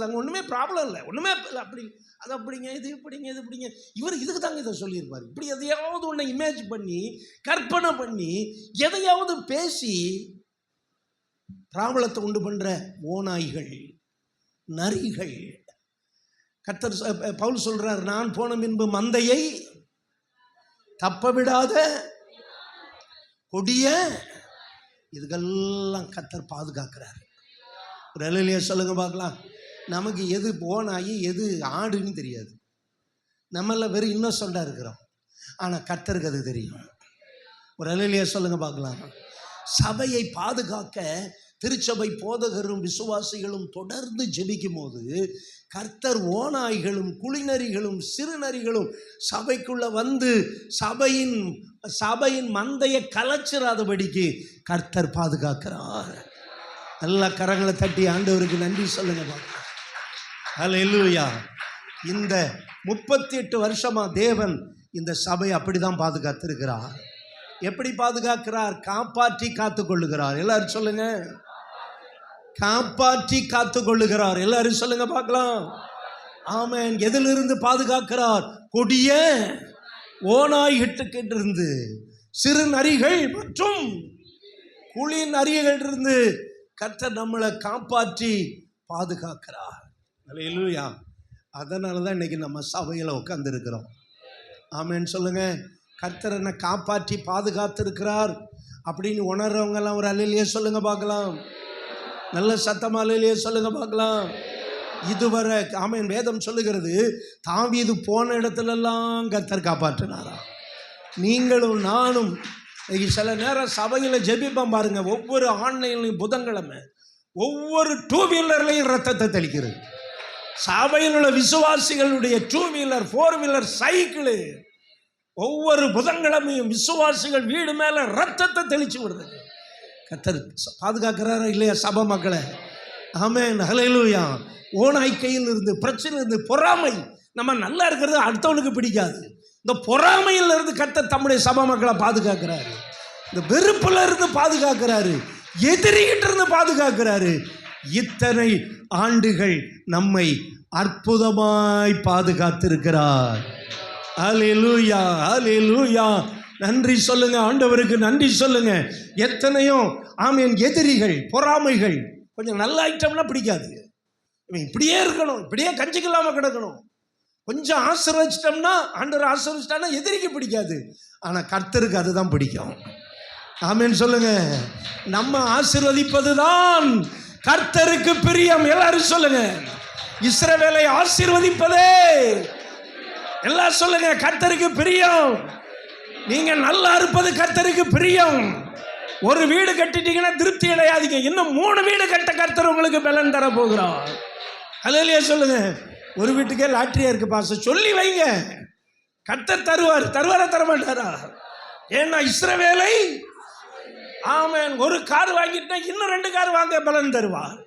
அங்கே ஒண்ணுமே ப்ராப்ளம் இல்லை, ஒண்ணுமே இல்லை. அப்படி அது அப்படிங்க, இது இப்படிங்க, இது இப்படிங்க. இவர் இதுக்கு தாங்க இதை சொல்லியிருப்பார். இப்படி எதையாவது ஒன்று இமேஜ் பண்ணி, கற்பனை பண்ணி, எதையாவது பேசி ப்ராப்ளத்தை உண்டு பண்ற ஓநாய்கள், நரிகள். கர்த்தர் பவுல் சொல்றார், நான் போன பின்பு மந்தையை தப்ப விடாத கொடிய, இதுக்கெல்லாம் கர்த்தர் பாதுகாக்கிறார். ஒரு அல்லேலூயா சொல்லுங்க பார்க்கலாம். நமக்கு எது ஓநாயி எது ஆடுன்னு தெரியாது, நம்மள வெறும் இன்னோசண்டா இருக்கிறோம். ஆனால் கர்த்தருக்கு அது தெரியும். ஒரு அல்லேலூயா சொல்லுங்க பார்க்கலாம். சபையை பாதுகாக்க திருச்சபை போதகரும் விசுவாசிகளும் தொடர்ந்து ஜெபிக்கும் போது கர்த்தர் ஓநாய்களும் குளிநரிகளும் சிறுநரிகளும் சபைக்குள்ள வந்து சபையின் மந்தையை கலைச்சிடாதபடிக்கு கர்த்தர் பாதுகாக்கிறார். நல்ல கரங்களை தட்டி ஆண்டவருக்கு நன்றி சொல்லுங்க. அல்லேலூயா. இந்த 38 வருஷமா தேவன் இந்த சபை அப்படிதான் பாதுகாத்திருக்கிறார். எப்படி பாதுகாக்கிறார்? காப்பாற்றி காத்துக் கொள்ளுகிறார். எல்லாரும் சொல்லுங்க, காப்பாற்றி காத்துக் கொள்ளுகிறார். எல்லாரும் சொல்லுங்க பார்க்கலாம். ஆமென். எதிலிருந்து பாதுகாக்கிறார்? கொடிய ஓநாய்கிட்டிருந்து, சிறு நரிகள் மற்றும் குழி நரிகள் இருந்து கர்த்தர் நம்மளை காப்பாற்றி பாதுகாக்கிறார். அல்லேலூயா. அதனால தான் இன்னைக்கு நம்ம சபையில் உட்கார்ந்து இருக்கிறோம். ஆமென் சொல்லுங்க. கர்த்தர் என்னை காப்பாற்றி பாதுகாத்திருக்கிறார் அப்படின்னு உணர்றவங்க எல்லாம் ஒரு அல்லேலூயா சொல்லுங்க பார்க்கலாம். நல்ல சத்தமா அல்லேலூயா சொல்லுங்க பார்க்கலாம். இதுவரை ஆமென். வேதம் சொல்லுகிறது, தாவீது போன இடத்துலெல்லாம் கர்த்தர் காப்பாற்றினாரா. நீங்களும் நானும் சில நேரம் சபையில் ஜெபிப்போம் பாருங்க. ஒவ்வொரு ஆன்லைன்லையும் புதன்கிழமை ஒவ்வொரு 2 வீலர்லையும் ரத்தத்தை தெளிக்கிறது. சபையில் உள்ள விசுவாசிகளுடைய 2 வீலர் 4 வீலர் சைக்கிள் ஒவ்வொரு புதன்கிழமையும் விசுவாசிகள் வீடு மேல ரத்தத்தை தெளிச்சு விடுறது. கர்த்தர் பாதுகாக்கிறாரா இல்லையா சபை மக்களை? ஆமென், ஹல்லேலூயா. ஓனாய் கையில் இருந்து, பிரச்சனை இருந்து, பொறாமை, நம்ம நல்லா இருக்கிறது அடுத்தவனுக்கு பிடிக்காது. இந்த பொறாமையில் இருந்து கர்த்தர் தம்முடைய சபை மக்களை பாதுகாக்கிறாரு. இந்த வெறுப்புல இருந்து பாதுகாக்கிறாரு, எதிரிகிட்ட இருந்து பாதுகாக்கிறாரு. இத்தனை ஆண்டுகள் நம்மை அற்புதமாய் பாதுகாத்திருக்கிறார். ஹல்லேலூயா, ஹல்லேலூயா. நன்றி சொல்லுங்க, ஆண்டவருக்கு நன்றி சொல்லுங்க. எத்தனையோ ஆமென் எதிரிகள், பொறாமைகள். கொஞ்சம் நல்ல ஐட்டம்னா பிடிக்காது, இப்படியே இருக்கணும், இப்படியே கஞ்சிக்கலாம கிடக்கணும். கொஞ்சம் ஆசீர்வதிச்சிட்டோம்னா, ஆண்டவர் ஆசீர்வதிச்சிட்டான்னா எதிரிக்கு பிடிக்காது. ஆனா கர்த்தருக்கு அதுதான் பிடிக்கும். ஆமென் சொல்லுங்க. நம்ம ஆசீர்வதிப்பது தான் கர்த்தருக்கு பிரியம். எல்லாரும் சொல்லுங்க, இஸ்ரவேலை ஆசீர்வதிப்பதே, எல்லாம் சொல்லுங்க, கர்த்தருக்கு பிரியம். நீங்க நல்லா இருப்பது கர்த்தருக்கு பிரியம். ஒரு வீடு கட்டிட்டீங்கன்னா திருப்தி அடையாதீங்க, இன்னும் 3 வீடு கட்ட கர்த்தர் உங்களுக்கு பலன் தர போகிறார். அல்லேலூயா சொல்லுங்க. ஒரு வீட்டுக்கே லாட்டரியா இருக்கு பாஸ்டர், சொல்லி வைங்க, கர்த்தர் தருவார். தருவாரா தர மாட்டாரா? ஏன்னா இஸ்ரவேலை ஆமென், ஒரு கார் வாங்கிட்டா இன்னும் 2 கார் வாங்க பலன் தருவார்.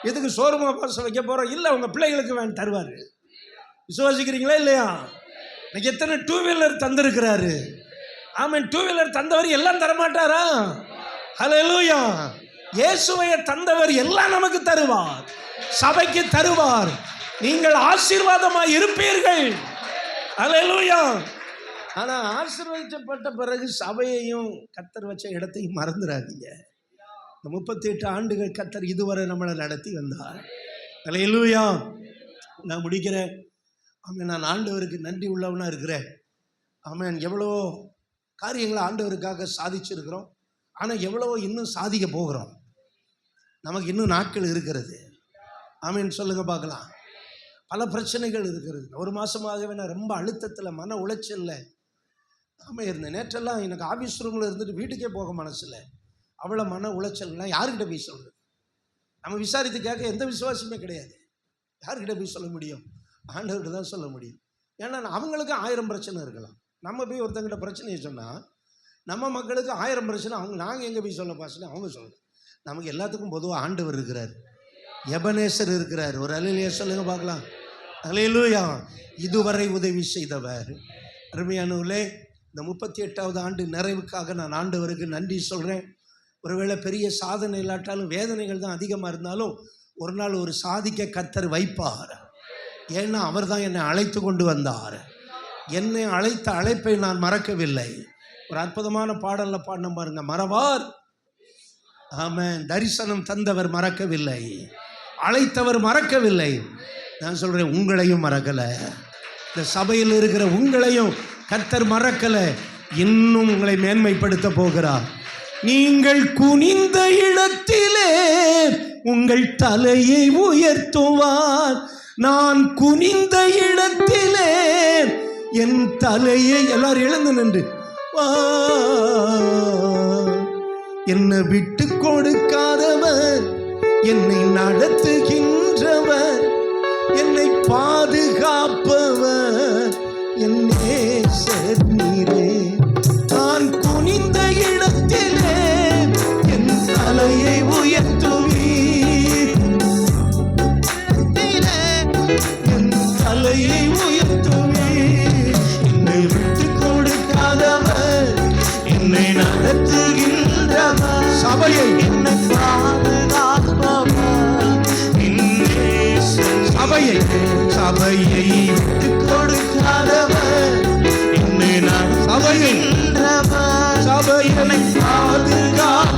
எதுக்கு ஷோரூமா பாஸ்டர் வைக்க போறோம்? இல்லை, உங்க பிள்ளைகளுக்கு வேணும் தருவார். விசுவாசிக்கிறீங்களா இல்லையா? இன்னைக்கு எத்தனை 2 வீலர் தந்திருக்கிறாரு. ஆமென், 2 வீலர் தந்தவர் எல்லாம் தரமாட்டாரா? ஹல்லேலூயா. இயேசுவை தந்தவர் எல்லாம் நமக்கு தருவார், சபைக்கு தருவார். நீங்கள் ஆசீர்வாதமாய் இருப்பீர்கள். ஹல்லேலூயா. ஆனா ஆசீர்வதிக்கப்பட்ட பிறகு சபையையும் கர்த்தர் வச்ச இடத்தையும் மறந்துடாதீங்க. இந்த 38 ஆண்டுகள் கர்த்தர் இதுவரை நம்மளை நடத்தி வந்தார். ஹல்லேலூயா. நான் முடிக்கிறேன். ஆமென், நான் ஆண்டவருக்கு நன்றி உள்ளவனா இருக்கிறேன். ஆமென், எவ்வளோ காரியங்களை ஆண்டவருக்காக சாதிச்சிருக்கிறோம். ஆனால் எவ்வளவோ இன்னும் சாதிக்க போகிறோம். நமக்கு இன்னும் நாட்கள் இருக்கிறது. ஆமென் சொல்லுங்க பார்க்கலாம். பல பிரச்சனைகள் இருக்கிறது. 1 மாதமாகவே நான் ரொம்ப அழுத்தத்தில், மன உளைச்சலில் இருந்தேன். நேற்றெல்லாம் எனக்கு ஆஃபீஸ் ரூமில் இருந்துட்டு வீட்டுக்கே போக மனசில், அவ்வளோ மன உளைச்சல்லாம். யாருக்கிட்ட போய் சொல்கிறது? நம்ம விசாரித்து கேட்க எந்த விசுவாசமே கிடையாது. யார்கிட்ட போய் சொல்ல முடியும்? ஆண்டவர்கிட்ட தான் சொல்ல முடியும். ஏன்னா அவங்களுக்கு 1000 பிரச்சனை இருக்கலாம். நம்ம போய் ஒருத்தங்கிட்ட பிரச்சனையை சொன்னால், நம்ம மக்களுக்கு 1000 பிரச்சனை. நாங்கள் எங்கே போய் சொல்ல பாசனை அவங்க சொல்லணும். நமக்கு எல்லாத்துக்கும் பொதுவாக ஆண்டவர் இருக்கிறார், எபனேசர் இருக்கிறார். ஒரு அல்லேலூயா சொல்லுங்க பார்க்கலாம். அல்லேலூயா. இதுவரை உதவி செய்தவர். அருமையானவர்களே, இந்த 38வது ஆண்டு நிறைவுக்காக நான் ஆண்டவருக்கு நன்றி சொல்கிறேன். ஒருவேளை பெரிய சாதனை இல்லாட்டாலும், வேதனைகள் தான் அதிகமாக இருந்தாலும், ஒரு நாள் ஒரு சாதிக்க கர்த்தர் வைப்பார். ஏன்னா அவர் தான் என்னை அழைத்து கொண்டு வந்தார். என்னை அழைத்த அழைப்பை நான் மறக்கவில்லை. ஒரு அற்புதமான பாடலில் பாடின பாருங்க, மறவார். ஆமென். தரிசனம் தந்தவர் மறக்கவில்லை, அழைத்தவர் மறக்கவில்லை. நான் சொல்கிறேன், உங்களையும் மறக்கலை. இந்த சபையில் இருக்கிற உங்களையும் கர்த்தர் மறக்கலை. இன்னும் உங்களை மேன்மைப்படுத்த போகிறார். நீங்கள் குனிந்த இடத்திலே உங்கள் தலையை உயர்த்துவார். நான் குனிந்த இடத்திலே என் தலையை, எல்லாரும் எழுந்து நின்று, என்னை விட்டு கொடுக்காதவர், என்னை நடத்துகின்றவர், என்னை பாதுகாப்பவர், என் நேசர் நீரே. நான் குனிந்த இடத்திலே என் தலையை உயர்த்துவீர், என் தலையை உயர்த்துவீர். என்னை விட்டு கொடுக்காதவர், என்னை நடத்துகின்றவர், சபையை என்னை பாதுகாப்பவர், சபையை சபையை விட்டு கொடுக்காதவர், என்னை சபையை சபையை பாதுகாப்பவர்.